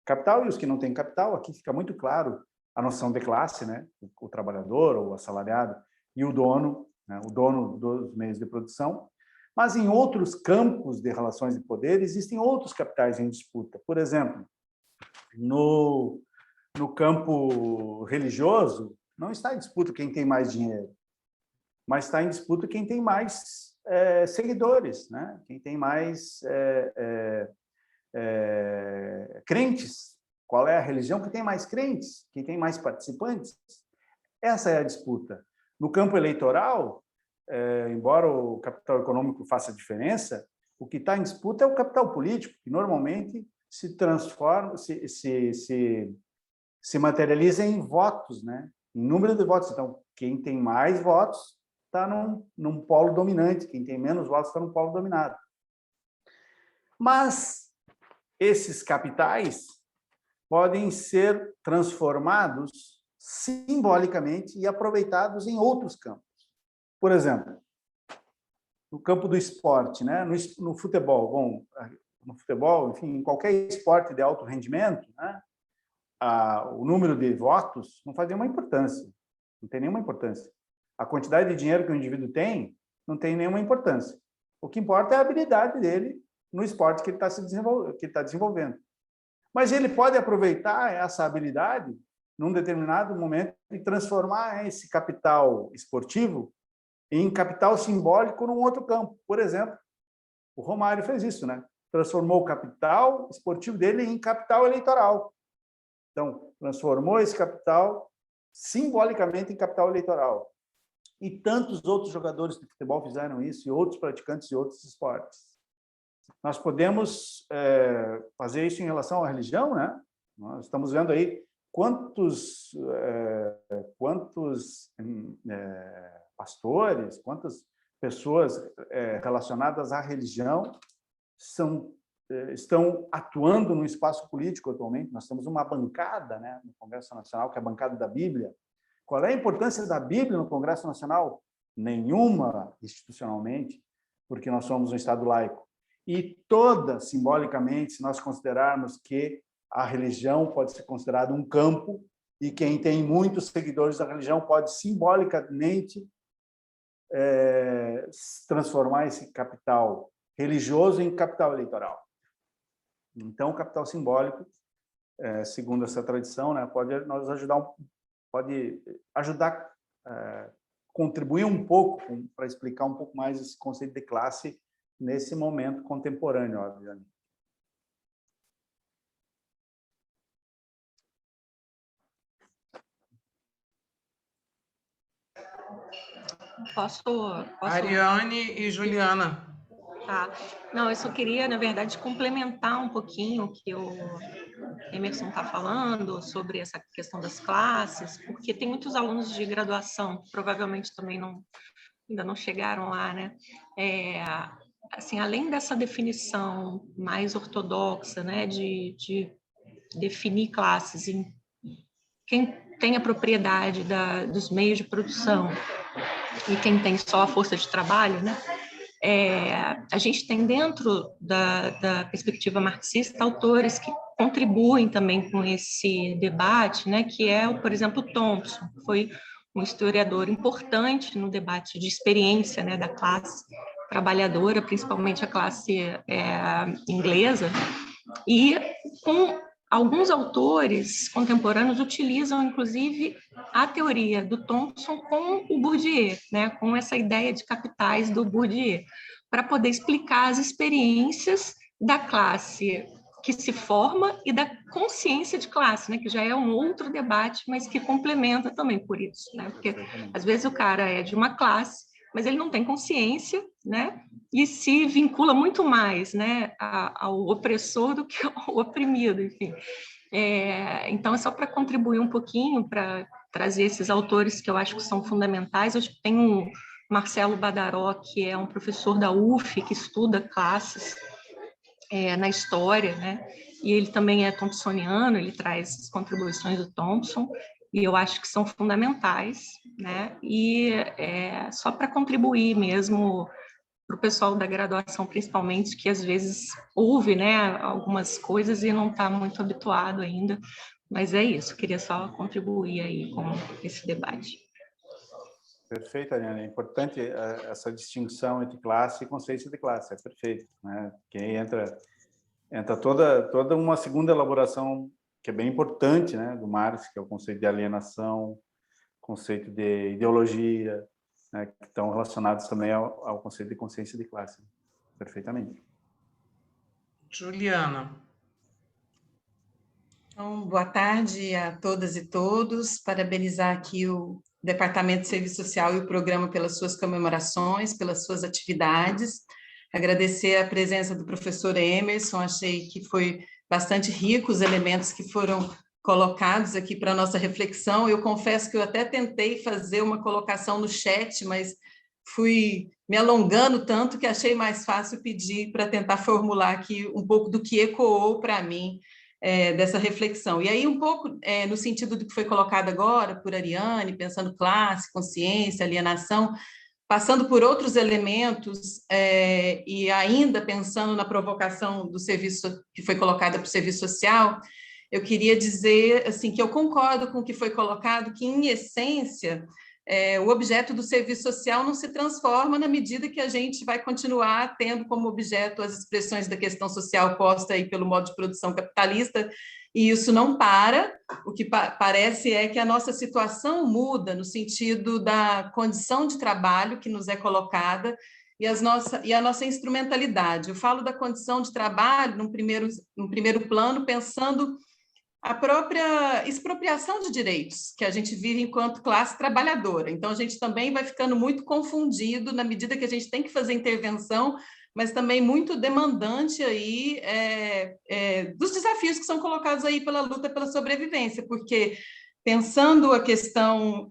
capital e os que não têm capital. Aqui fica muito claro a noção de classe, né? O trabalhador ou o assalariado e o dono, né? O dono dos meios de produção. Mas em outros campos de relações de poder existem outros capitais em disputa. Por exemplo, no campo religioso, não está em disputa quem tem mais dinheiro, mas está em disputa quem tem mais seguidores, né? Quem tem mais crentes. Qual é a religião que tem mais crentes? Quem tem mais participantes? Essa é a disputa. No campo eleitoral, embora o capital econômico faça diferença, o que está em disputa é o capital político, que normalmente se transforma, se materializa em votos, né? Em número de votos. Então, quem tem mais votos está num polo dominante, quem tem menos votos está num polo dominado. Mas esses capitais podem ser transformados simbolicamente e aproveitados em outros campos. Por exemplo, no campo do esporte, né? No futebol, bom, no futebol, enfim, em qualquer esporte de alto rendimento, né? O número de votos não faz nenhuma importância, não tem nenhuma importância. A quantidade de dinheiro que o indivíduo tem não tem nenhuma importância. O que importa é a habilidade dele no esporte que ele está desenvolvendo. Mas ele pode aproveitar essa habilidade num determinado momento e transformar esse capital esportivo em capital simbólico num outro campo. Por exemplo, o Romário fez isso, né? Transformou o capital esportivo dele em capital eleitoral. Então, transformou esse capital simbolicamente em capital eleitoral. E tantos outros jogadores de futebol fizeram isso, e outros praticantes de outros esportes. Nós podemos fazer isso em relação à religião, né? Nós estamos vendo aí quantos pastores, quantas pessoas relacionadas à religião estão atuando no espaço político atualmente. Nós temos uma bancada, né, no Congresso Nacional, que é a bancada da Bíblia. Qual é a importância da Bíblia no Congresso Nacional? Nenhuma, institucionalmente, porque nós somos um Estado laico. E toda, simbolicamente, se nós considerarmos que a religião pode ser considerada um campo e quem tem muitos seguidores da religião pode simbolicamente transformar esse capital religioso em capital eleitoral. Então, o capital simbólico, segundo essa tradição, né, pode ajudar, contribuir um pouco para explicar um pouco mais esse conceito de classe nesse momento contemporâneo, obviamente. Posso... Ariane e Juliana. Tá. Não, eu só queria, na verdade, complementar um pouquinho o que o Emerson está falando sobre essa questão das classes, porque tem muitos alunos de graduação que provavelmente também ainda não chegaram lá, né? Assim, além dessa definição mais ortodoxa, né, de definir classes em quem tem a propriedade dos meios de produção e quem tem só a força de trabalho, né? A gente tem dentro da perspectiva marxista autores que contribuem também com esse debate, né, que é, por exemplo, Thompson, que foi um historiador importante no debate de experiência, né, da classe trabalhadora, principalmente a classe inglesa, e com alguns autores contemporâneos utilizam, inclusive, a teoria do Thompson com o Bourdieu, né, com essa ideia de capitais do Bourdieu, para poder explicar as experiências da classe que se forma e da consciência de classe, né? Que já é um outro debate, mas que complementa também por isso, né? Porque às vezes o cara é de uma classe, mas ele não tem consciência, né? E se vincula muito mais, né, ao opressor do que ao oprimido, enfim. Então, é só para contribuir um pouquinho, para trazer esses autores que eu acho que são fundamentais. Eu tem um Marcelo Badaró, que é um professor da UF, que estuda classes na história, né? E ele também é thompsoniano, ele traz as contribuições do Thompson, e eu acho que são fundamentais, né? E só para contribuir mesmo para o pessoal da graduação, principalmente, que às vezes ouve, né, algumas coisas e não está muito habituado ainda, mas é isso, queria só contribuir aí com esse debate. Perfeito, Ariane. É importante essa distinção entre classe e consciência de classe, é perfeito, né? Que aí entra toda uma segunda elaboração que é bem importante, né, do Marx, que é o conceito de alienação, conceito de ideologia, né, que estão relacionados também ao conceito de consciência de classe. Perfeitamente. Juliana. Então, boa tarde a todas e todos. Parabenizar aqui o Departamento de Serviço Social e o programa pelas suas comemorações, pelas suas atividades. Agradecer a presença do professor Emerson, achei que foi bastante rico os elementos que foram colocados aqui para a nossa reflexão. Eu confesso que eu até tentei fazer uma colocação no chat, mas fui me alongando tanto que achei mais fácil pedir para tentar formular aqui um pouco do que ecoou para mim dessa reflexão. E aí, um pouco no sentido do que foi colocado agora por Ariane, pensando classe, consciência, alienação, passando por outros elementos e ainda pensando na provocação do serviço que foi colocada para o serviço social, eu queria dizer assim, que eu concordo com o que foi colocado, que, em essência, o objeto do serviço social não se transforma na medida que a gente vai continuar tendo como objeto as expressões da questão social posta aí pelo modo de produção capitalista, e isso não para. O que parece é que a nossa situação muda no sentido da condição de trabalho que nos é colocada e a nossa instrumentalidade. Eu falo da condição de trabalho num primeiro plano, pensando a própria expropriação de direitos que a gente vive enquanto classe trabalhadora. Então, a gente também vai ficando muito confundido na medida que a gente tem que fazer intervenção, mas também muito demandante aí dos desafios que são colocados aí pela luta pela sobrevivência, porque pensando a questão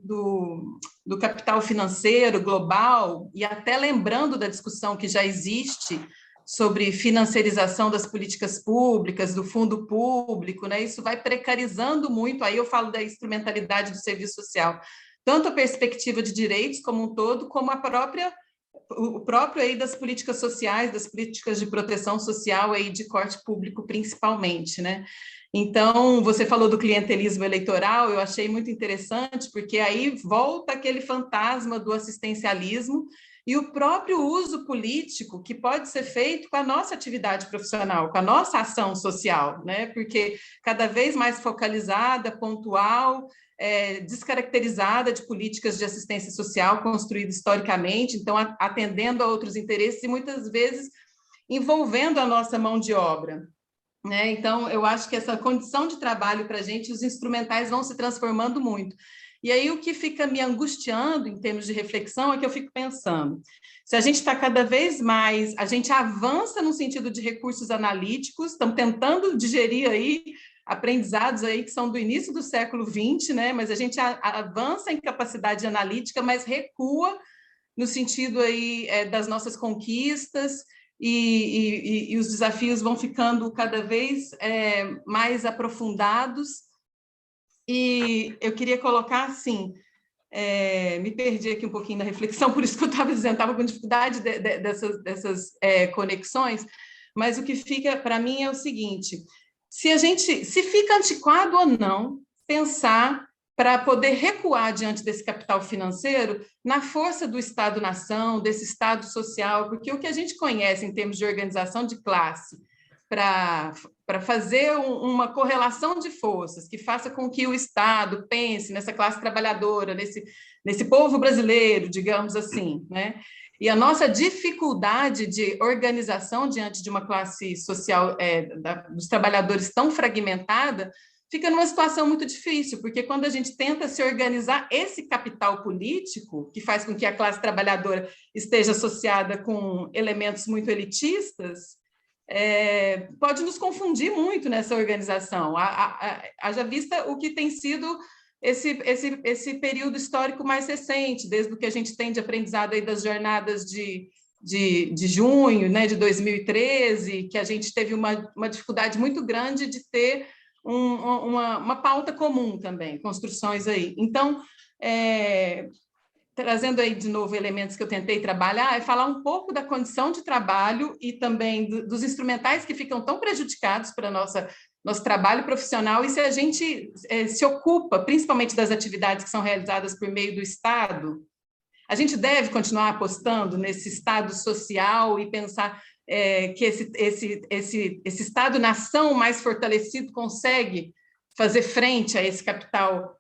do capital financeiro global, e até lembrando da discussão que já existe sobre financiarização das políticas públicas, do fundo público, né? Isso vai precarizando muito, aí eu falo da instrumentalidade do serviço social, tanto a perspectiva de direitos como um todo, como o próprio aí das políticas sociais, das políticas de proteção social aí de corte público principalmente, né? Então, você falou do clientelismo eleitoral, eu achei muito interessante, porque aí volta aquele fantasma do assistencialismo e o próprio uso político que pode ser feito com a nossa atividade profissional, com a nossa ação social, né? Porque cada vez mais focalizada, pontual, descaracterizada de políticas de assistência social construídas historicamente, então atendendo a outros interesses e muitas vezes envolvendo a nossa mão de obra. Né? Então, eu acho que essa condição de trabalho para a gente, os instrumentais vão se transformando muito. E aí o que fica me angustiando em termos de reflexão é que eu fico pensando, se a gente está cada vez mais, a gente avança no sentido de recursos analíticos, estamos tentando digerir aí aprendizados aí que são do início do século XX, né? Mas a gente avança em capacidade analítica, mas recua no sentido aí das nossas conquistas, e os desafios vão ficando cada vez mais aprofundados. E eu queria colocar assim, me perdi aqui um pouquinho na reflexão, por isso que eu estava dizendo, estava com dificuldade dessas conexões, mas o que fica para mim é o seguinte, se fica antiquado ou não pensar para poder recuar diante desse capital financeiro na força do Estado-nação, desse Estado social, porque o que a gente conhece em termos de organização de classe, para fazer uma correlação de forças que faça com que o Estado pense nessa classe trabalhadora, nesse povo brasileiro, digamos assim, né? e a nossa dificuldade de organização diante de uma classe social dos trabalhadores tão fragmentada, fica numa situação muito difícil, porque quando a gente tenta se organizar, esse capital político, que faz com que a classe trabalhadora esteja associada com elementos muito elitistas, pode nos confundir muito nessa organização. Haja vista o que tem sido esse período histórico mais recente, desde o que a gente tem de aprendizado aí das jornadas de junho, né, de 2013, que a gente teve uma dificuldade muito grande de ter uma pauta comum também, construções aí. Então, trazendo aí de novo elementos que eu tentei trabalhar, é falar um pouco da condição de trabalho e também dos instrumentais que ficam tão prejudicados para nosso trabalho profissional, e se a gente se ocupa, principalmente das atividades que são realizadas por meio do Estado, a gente deve continuar apostando nesse Estado social e pensar que esse Estado-nação mais fortalecido consegue fazer frente a esse capital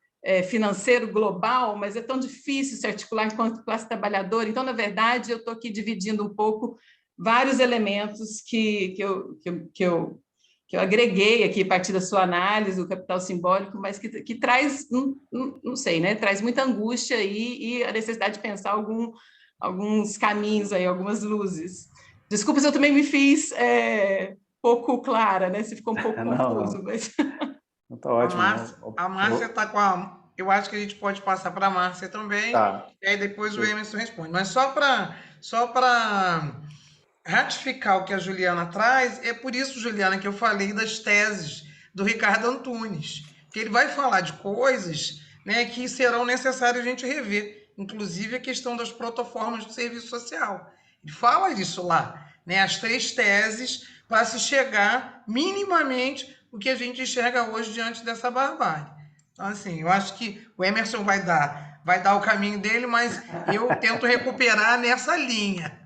financeiro global, mas é tão difícil se articular enquanto classe trabalhadora. Então, na verdade, eu estou aqui dividindo um pouco vários elementos que eu agreguei aqui a partir da sua análise, do capital simbólico, mas que traz, não sei, né, traz muita angústia aí e a necessidade de pensar alguns caminhos aí, algumas luzes. Desculpa se eu também me fiz pouco clara, né, se ficou um pouco confuso, mas... Não, tá ótimo. A Márcia está com a... Eu acho que a gente pode passar para a Márcia também, tá. E aí depois o Emerson responde. Mas só para ratificar o que a Juliana traz, é por isso, Juliana, que eu falei das teses do Ricardo Antunes, que ele vai falar de coisas, né, que serão necessárias a gente rever, inclusive a questão das protoformas do serviço social. Ele fala disso lá, né, as 3 teses para se chegar minimamente o que a gente enxerga hoje diante dessa barbárie. Então, assim, eu acho que o Emerson vai dar o caminho dele, mas eu tento recuperar nessa linha.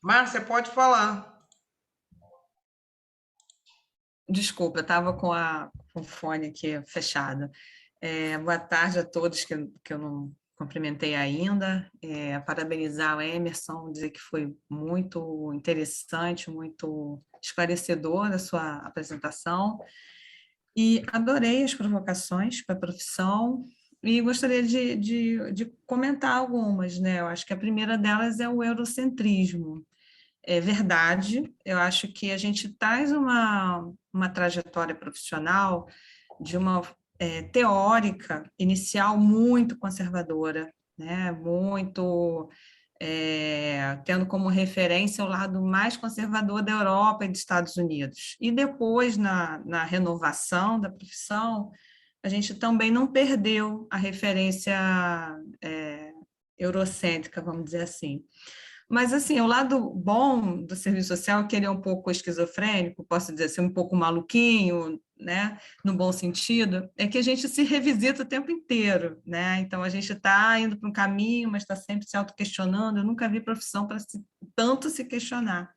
Márcia, pode falar. Desculpa, eu estava com o fone aqui fechado. Boa tarde a todos que eu não cumprimentei ainda. Parabenizar o Emerson, dizer que foi muito interessante, muito esclarecedor a sua apresentação. E adorei as provocações para a profissão e gostaria de comentar algumas, né? Eu acho que a primeira delas é o eurocentrismo. É verdade, eu acho que a gente traz uma trajetória profissional de uma teórica inicial muito conservadora, né? Muito tendo como referência o lado mais conservador da Europa e dos Estados Unidos. E depois, na renovação da profissão, a gente também não perdeu a referência eurocêntrica, vamos dizer assim. Mas, assim, o lado bom do serviço social, que ele é um pouco esquizofrênico, posso dizer assim, um pouco maluquinho, né, no bom sentido, é que a gente se revisita o tempo inteiro, né? Então, a gente está indo para um caminho, mas está sempre se autoquestionando. Eu nunca vi profissão para tanto se questionar.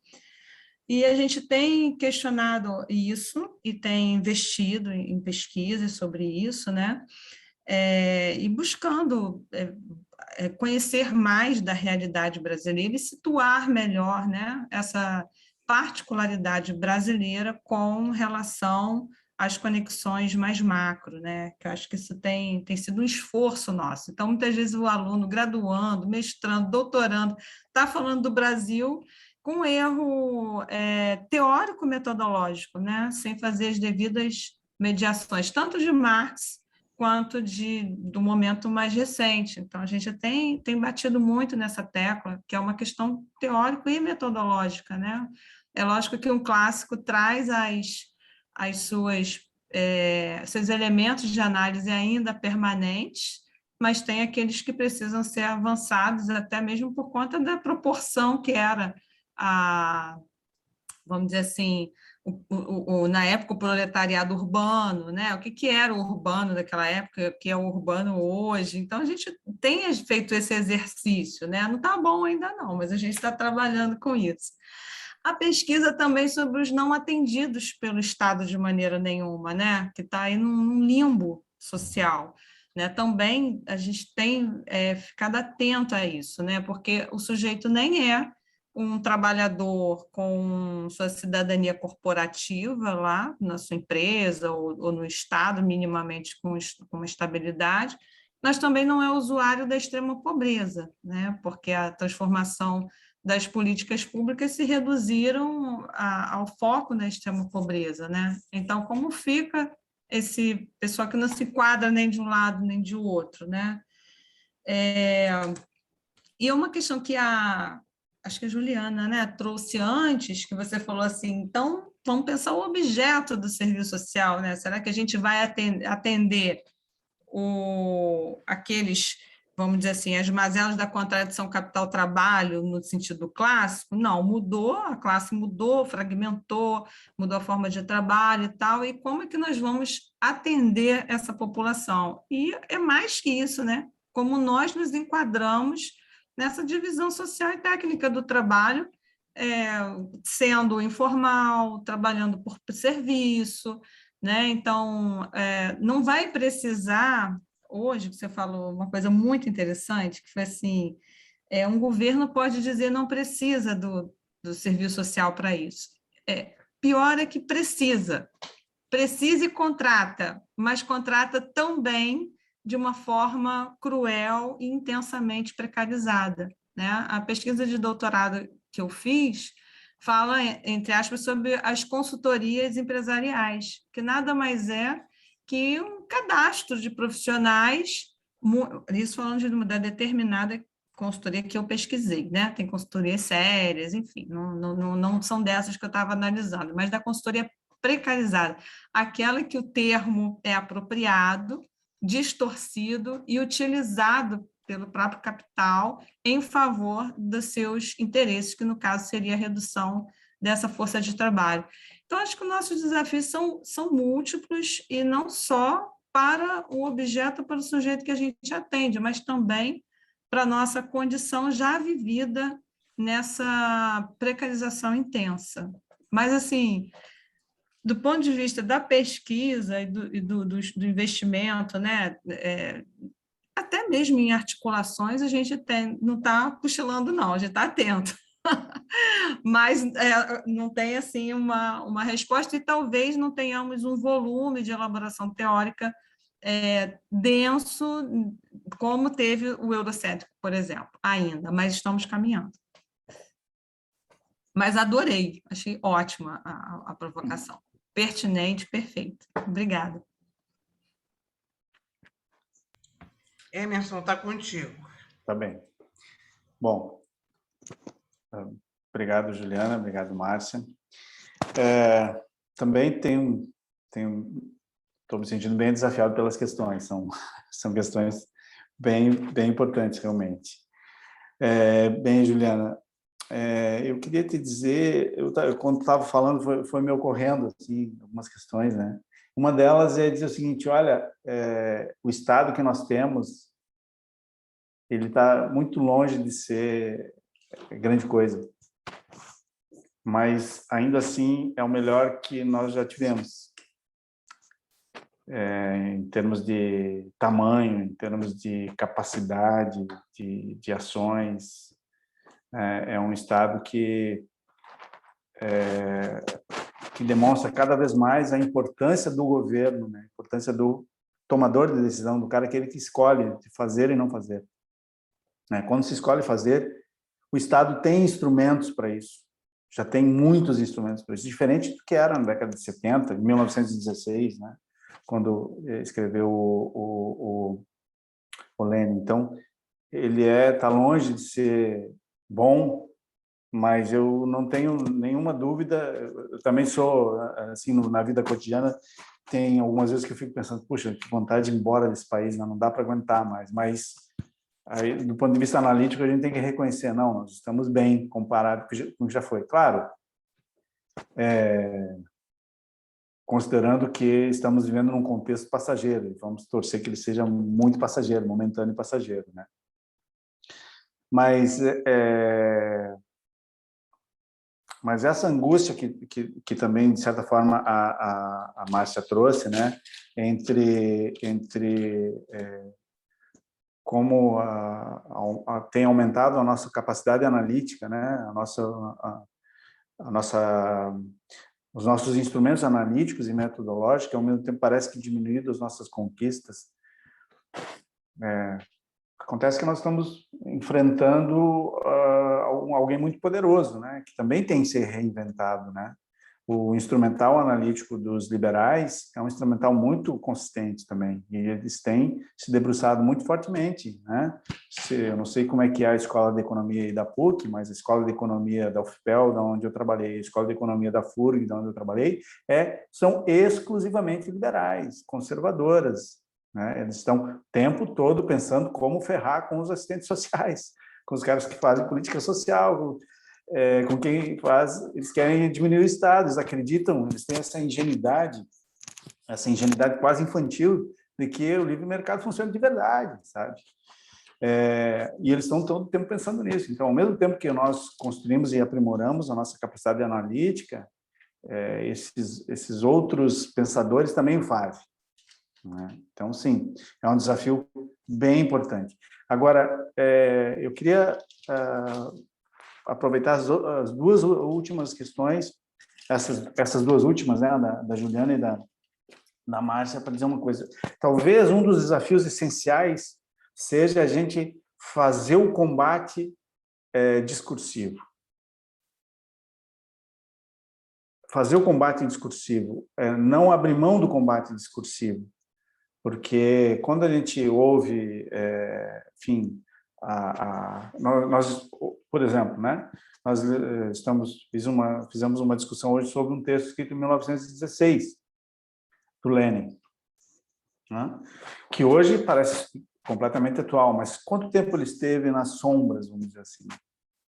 E a gente tem questionado isso e tem investido em pesquisas sobre isso, né? E buscando conhecer mais da realidade brasileira e situar melhor, né, essa particularidade brasileira com relação às conexões mais macro, né, que eu acho que isso tem sido um esforço nosso. Então, muitas vezes o aluno graduando, mestrando, doutorando, está falando do Brasil com erro teórico-metodológico, né, sem fazer as devidas mediações, tanto de Marx quanto do momento mais recente. Então, a gente tem batido muito nessa tecla, que é uma questão teórica e metodológica, né? É lógico que um clássico traz seus elementos de análise ainda permanentes, mas tem aqueles que precisam ser avançados, até mesmo por conta da proporção que era vamos dizer assim, na época o proletariado urbano, né? O que era o urbano daquela época, o que é o urbano hoje. Então, a gente tem feito esse exercício, né? Não está bom ainda não, mas a gente está trabalhando com isso. A pesquisa também sobre os não atendidos pelo Estado de maneira nenhuma, né? Que está aí num limbo social, né? Também a gente tem ficado atento a isso, né? Porque o sujeito nem é um trabalhador com sua cidadania corporativa lá na sua empresa ou no Estado, minimamente com uma estabilidade, mas também não é usuário da extrema pobreza, né? Porque a transformação das políticas públicas se reduziram ao foco na extrema pobreza, né? Então, como fica esse pessoal que não se enquadra nem de um lado nem de outro, né? E é uma questão que acho que a Juliana, né, trouxe antes, que você falou assim, então vamos pensar o objeto do serviço social, né? Será que a gente vai atender aqueles, vamos dizer assim, as mazelas da contradição capital-trabalho no sentido clássico? Não, mudou, a classe mudou, fragmentou, mudou a forma de trabalho e tal, e como é que nós vamos atender essa população? E é mais que isso, né? Como nós nos enquadramos nessa divisão social e técnica do trabalho, sendo informal, trabalhando por serviço, né? Então, não vai precisar, hoje, você falou uma coisa muito interessante, que foi assim, um governo pode dizer não precisa do serviço social para isso. Pior é que precisa e contrata, mas contrata também de uma forma cruel e intensamente precarizada, né? A pesquisa de doutorado que eu fiz fala, entre aspas, sobre as consultorias empresariais, que nada mais é que um cadastro de profissionais, isso falando da determinada consultoria que eu pesquisei, né? Tem consultorias sérias, enfim, não são dessas que eu estava analisando, mas da consultoria precarizada, aquela que o termo é apropriado, distorcido e utilizado pelo próprio capital em favor dos seus interesses, que no caso seria a redução dessa força de trabalho. Então, acho que os nossos desafios são múltiplos e não só para o objeto, para o sujeito que a gente atende, mas também para a nossa condição já vivida nessa precarização intensa. Mas, assim, do ponto de vista da pesquisa e do investimento, né, até mesmo em articulações, a gente não está cochilando, não, a gente está atento. Mas não tem assim uma resposta, e talvez não tenhamos um volume de elaboração teórica denso, como teve o Eurocéntrico, por exemplo, ainda, mas estamos caminhando. Mas adorei, achei ótima a provocação. Pertinente, perfeito. Obrigada. Emerson, está contigo. Tá bem. Bom, obrigado, Juliana, obrigado, Márcia. Também estou me sentindo bem desafiado pelas questões, são questões bem importantes, realmente. Bem, Juliana, eu queria te dizer, quando estava falando, foi me ocorrendo assim, algumas questões, né? Uma delas é dizer o seguinte: olha, o Estado que nós temos, ele está muito longe de ser grande coisa, mas ainda assim é o melhor que nós já tivemos, em termos de tamanho, em termos de capacidade de ações. É um Estado que demonstra cada vez mais a importância do governo, né? A importância do tomador de decisão, do cara, aquele que escolhe de fazer e não fazer. Quando se escolhe fazer, o Estado tem instrumentos para isso, já tem muitos instrumentos para isso, diferente do que era na década de 70, em 1916, né? Quando escreveu o Lenin. Então, ele está longe de ser bom, mas eu não tenho nenhuma dúvida. Eu também sou, assim, na vida cotidiana, tem algumas vezes que eu fico pensando, puxa, que vontade de ir embora desse país, não dá para aguentar mais. Mas, aí, do ponto de vista analítico, a gente tem que reconhecer, não, nós estamos bem comparado com o que já foi. Claro, considerando que estamos vivendo num contexto passageiro, e vamos torcer que ele seja muito passageiro, momentâneo e passageiro, né? Mas Mas essa angústia que também, de certa forma, a Márcia trouxe, né, entre como tem aumentado a nossa capacidade analítica, né, os nossos instrumentos analíticos e metodológicos, ao mesmo tempo parece que diminuído as nossas conquistas. Acontece que nós estamos enfrentando alguém muito poderoso, né, que também tem que ser reinventado, né? O instrumental analítico dos liberais é um instrumental muito consistente também, e eles têm se debruçado muito fortemente, né? Eu não sei como é que é a Escola de Economia aí da PUC, mas a Escola de Economia da UFPEL, da onde eu trabalhei, a Escola de Economia da FURG, da onde eu trabalhei, são exclusivamente liberais, conservadoras, né? Eles estão o tempo todo pensando como ferrar com os assistentes sociais, com os caras que fazem política social, com quem faz, eles querem diminuir o Estado, eles acreditam, eles têm essa ingenuidade quase infantil de que o livre mercado funciona de verdade, sabe? E eles estão todo o tempo pensando nisso. Então, ao mesmo tempo que nós construímos e aprimoramos a nossa capacidade analítica, esses outros pensadores também o fazem, né? Então, sim, é um desafio bem importante. Agora, eu queria aproveitar as duas últimas questões, essas duas últimas, né, da Juliana e da Márcia, para dizer uma coisa. Talvez um dos desafios essenciais seja a gente fazer o combate discursivo. Fazer o combate discursivo, não abrir mão do combate discursivo, porque quando a gente ouve, enfim, nós, por exemplo, né, nós fizemos uma discussão hoje sobre um texto escrito em 1916, do Lenin, né, que hoje parece completamente atual, mas quanto tempo ele esteve nas sombras, vamos dizer assim,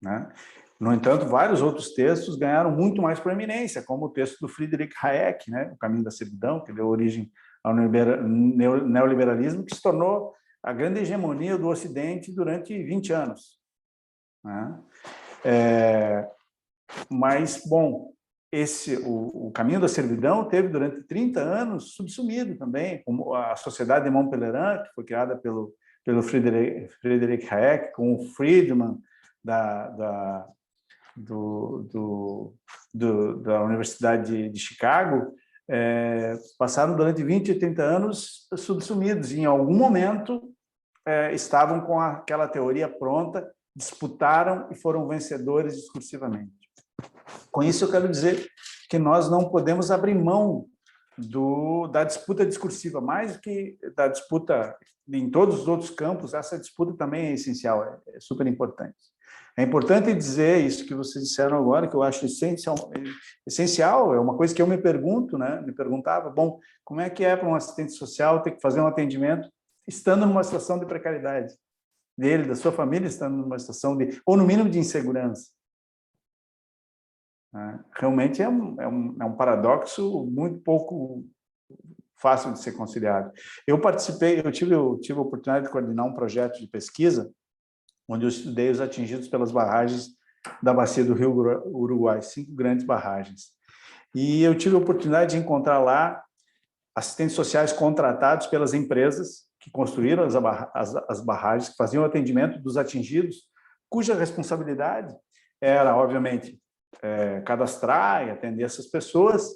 né? No entanto, vários outros textos ganharam muito mais proeminência, como o texto do Friedrich Hayek, né, O Caminho da Servidão, que deu origem ao neoliberalismo, que se tornou a grande hegemonia do Ocidente durante 20 anos. Né? Mas, bom, o Caminho da Servidão teve durante 30 anos subsumido também, como a Sociedade de Mont-Pelerin, que foi criada pelo Friedrich Hayek, com o Friedman da Universidade de Chicago, passaram durante 20 e 30 anos subsumidos, e em algum momento estavam com aquela teoria pronta, disputaram e foram vencedores discursivamente. Com isso, eu quero dizer que nós não podemos abrir mão da disputa discursiva, mais do que da disputa em todos os outros campos. Essa disputa também é essencial, é super importante. É importante dizer isso que vocês disseram agora, que eu acho essencial, é uma coisa que eu me pergunto, né? Me perguntava, bom, como é que é para um assistente social ter que fazer um atendimento estando numa situação de precariedade dele, da sua família, estando numa situação ou no mínimo de insegurança? Realmente é um paradoxo muito pouco fácil de ser conciliado. Eu tive a oportunidade de coordenar um projeto de pesquisa onde eu estudei os atingidos pelas barragens da bacia do Rio Uruguai, 5 grandes barragens. E eu tive a oportunidade de encontrar lá assistentes sociais contratados pelas empresas que construíram as barragens, que faziam o atendimento dos atingidos, cuja responsabilidade era, obviamente, cadastrar e atender essas pessoas,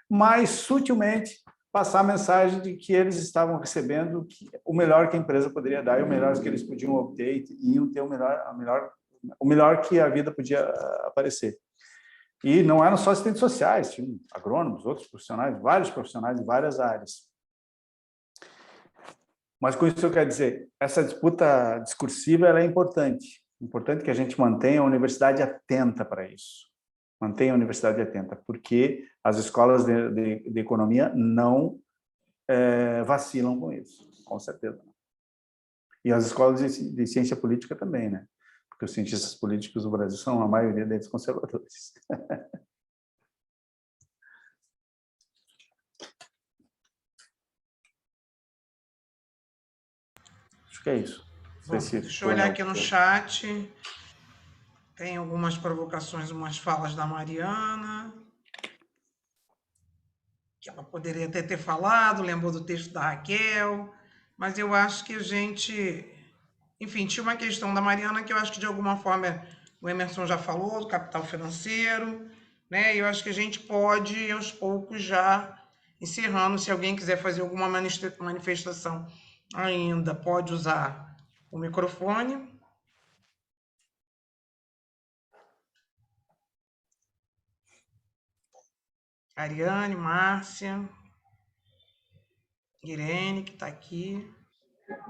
mas sutilmente passar a mensagem de que eles estavam recebendo o melhor que a empresa poderia dar e o melhor que eles podiam obter e iam ter o melhor que a vida podia aparecer. E não eram só assistentes sociais, tinham agrônomos, outros profissionais, vários profissionais de várias áreas. Mas com isso eu quero dizer, essa disputa discursiva ela é importante. Importante que a gente mantenha a universidade atenta para isso. Mantenha a universidade atenta, porque as escolas de economia não vacilam com isso, com certeza. E as escolas de ciência política também, né? Porque os cientistas políticos do Brasil são, a maioria deles, conservadores. Acho que é isso. Deixa eu olhar aqui no chat. Tem algumas provocações, umas falas da Mariana, que ela poderia até ter falado, lembrou do texto da Raquel, mas eu acho que a gente... Enfim, tinha uma questão da Mariana que eu acho que, de alguma forma, o Emerson já falou, do capital financeiro, né? E eu acho que a gente pode, aos poucos, já encerrando. Se alguém quiser fazer alguma manifestação ainda, pode usar o microfone. Ariane, Márcia, Irene, que está aqui.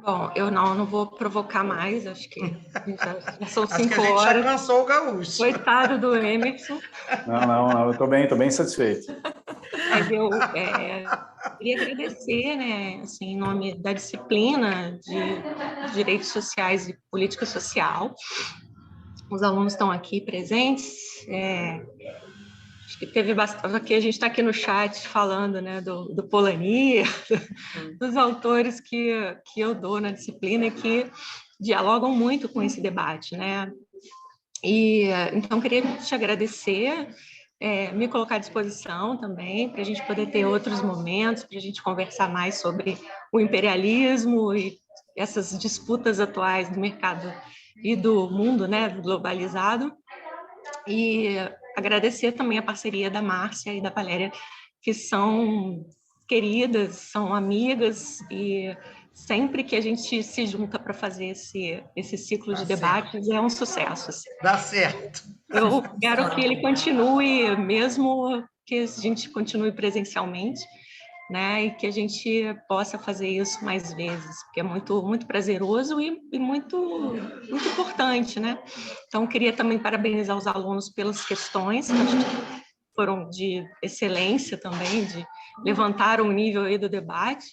Bom, eu não vou provocar mais, acho que já são Acho que 5 a gente horas. já cansou o gaúcho. Coitado do Emerson. Não, eu estou bem satisfeito. Mas eu queria agradecer, né, assim, em nome da disciplina de Direitos Sociais e Política Social. Os alunos estão aqui presentes. Acho que teve bastante. Aqui a gente está aqui no chat falando, né, do Polanyi, dos autores que eu dou na disciplina e que dialogam muito com esse debate, né? E então queria te agradecer, me colocar à disposição também para a gente poder ter outros momentos, para a gente conversar mais sobre o imperialismo e essas disputas atuais do mercado e do mundo, né, globalizado. E agradecer também a parceria da Márcia e da Valéria, que são queridas, são amigas, e sempre que a gente se junta para fazer esse ciclo de debates, é um sucesso. Assim. Dá certo. Eu quero que ele continue, mesmo que a gente continue presencialmente, né, e que a gente possa fazer isso mais vezes, porque é muito, muito prazeroso e muito, muito importante, né? Então, queria também parabenizar os alunos pelas questões, que acho que foram de excelência também, de levantar o nível aí do debate,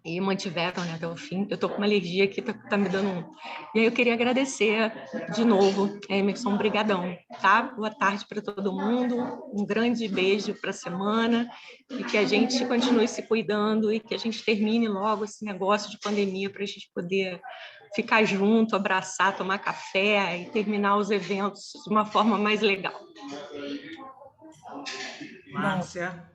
e mantiveram, né, até o fim. Eu estou com uma alergia aqui, tá me dando um... E aí eu queria agradecer de novo, Emerson, brigadão, tá? Boa tarde para todo mundo, um grande beijo para a semana, e que a gente continue se cuidando e que a gente termine logo esse negócio de pandemia para a gente poder ficar junto, abraçar, tomar café e terminar os eventos de uma forma mais legal. Márcia.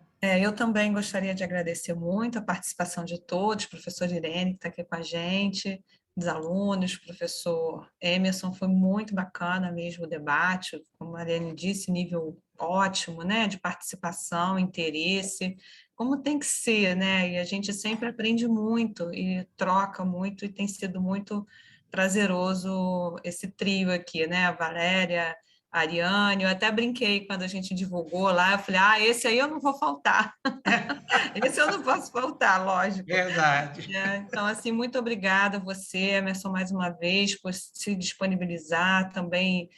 Eu também gostaria de agradecer muito a participação de todos, professor Irene, que está aqui com a gente, dos alunos, professor Emerson, foi muito bacana mesmo o debate, como a Ariane disse, nível ótimo, né, de participação, interesse, como tem que ser, né, e a gente sempre aprende muito e troca muito, e tem sido muito prazeroso esse trio aqui, né, a Valéria, Ariane, eu até brinquei quando a gente divulgou lá, eu falei, esse aí eu não vou faltar, esse eu não posso faltar, lógico. Verdade. Então, assim, muito obrigada a você, Emerson, mais uma vez, por se disponibilizar, também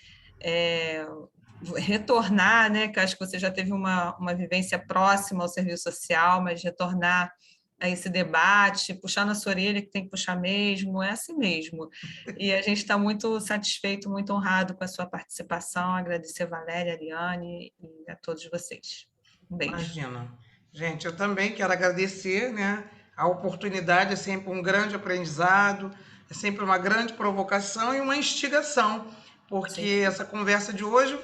retornar, né, que eu acho que você já teve uma vivência próxima ao serviço social, mas retornar a esse debate, puxar na sua orelha, que tem que puxar mesmo, é assim mesmo. E a gente está muito satisfeito, muito honrado com a sua participação, agradecer a Valéria, a Ariane e a todos vocês. Um beijo. Imagina. Gente, eu também quero agradecer, né? A oportunidade é sempre um grande aprendizado, é sempre uma grande provocação e uma instigação, porque essa conversa de hoje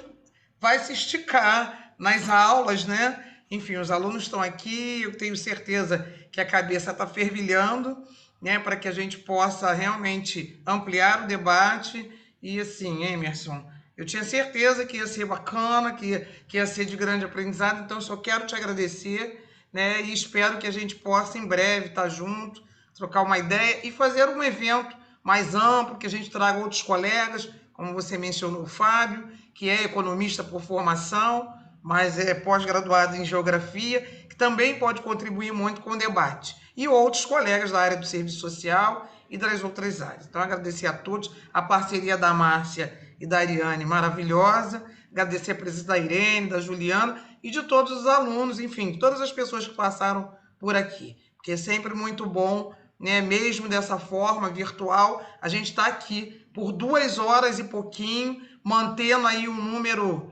vai se esticar nas aulas, né? Enfim, os alunos estão aqui, eu tenho certeza que a cabeça está fervilhando, né? Para que a gente possa realmente ampliar o debate. E assim, Emerson, eu tinha certeza que ia ser bacana, que ia ser de grande aprendizado, então eu só quero te agradecer, né? E espero que a gente possa em breve estar junto, trocar uma ideia e fazer um evento mais amplo, que a gente traga outros colegas, como você mencionou, o Fábio, que é economista por formação, mas é pós-graduado em geografia, que também pode contribuir muito com o debate. E outros colegas da área do serviço social e das outras áreas. Então, agradecer a todos, a parceria da Márcia e da Ariane, maravilhosa, agradecer a presença da Irene, da Juliana e de todos os alunos, enfim, todas as pessoas que passaram por aqui, porque é sempre muito bom, né? Mesmo dessa forma virtual, a gente está aqui por 2 horas e pouquinho, mantendo aí um número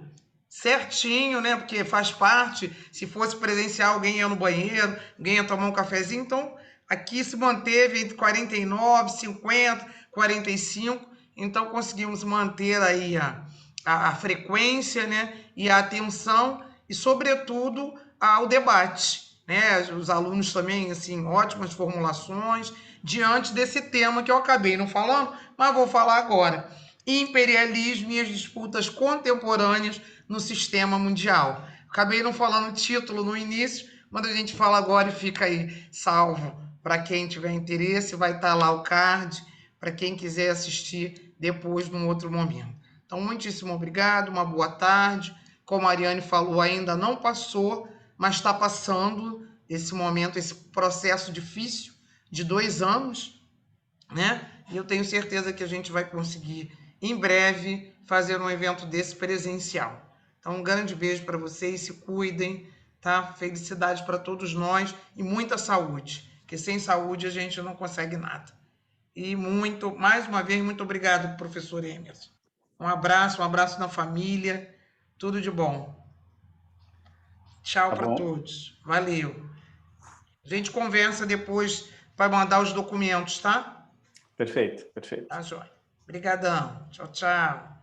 certinho, né? Porque faz parte, se fosse presencial, alguém ia no banheiro, alguém ia tomar um cafezinho, então aqui se manteve entre 49, 50, 45, então conseguimos manter aí a frequência, né, e a atenção e, sobretudo, ao debate, né? Os alunos também, assim, ótimas formulações diante desse tema que eu acabei não falando, mas vou falar agora. Imperialismo e as disputas contemporâneas no sistema mundial. Acabei não falando o título no início, mas a gente fala agora e fica aí salvo. Para quem tiver interesse, vai estar lá o card, para quem quiser assistir depois, num outro momento. Então, muitíssimo obrigado, uma boa tarde. Como a Ariane falou, ainda não passou, mas está passando esse momento, esse processo difícil de 2 anos, né? E eu tenho certeza que a gente vai conseguir, em breve, fazer um evento desse presencial. Então, um grande beijo para vocês, se cuidem, tá? Felicidade para todos nós e muita saúde, porque sem saúde a gente não consegue nada. E mais uma vez, muito obrigado, professor Emerson. Um abraço na família, tudo de bom. Tchau para todos. Valeu. A gente conversa depois, vai mandar os documentos, tá? Perfeito, perfeito. Tá, joia. Obrigadão. Tchau, tchau.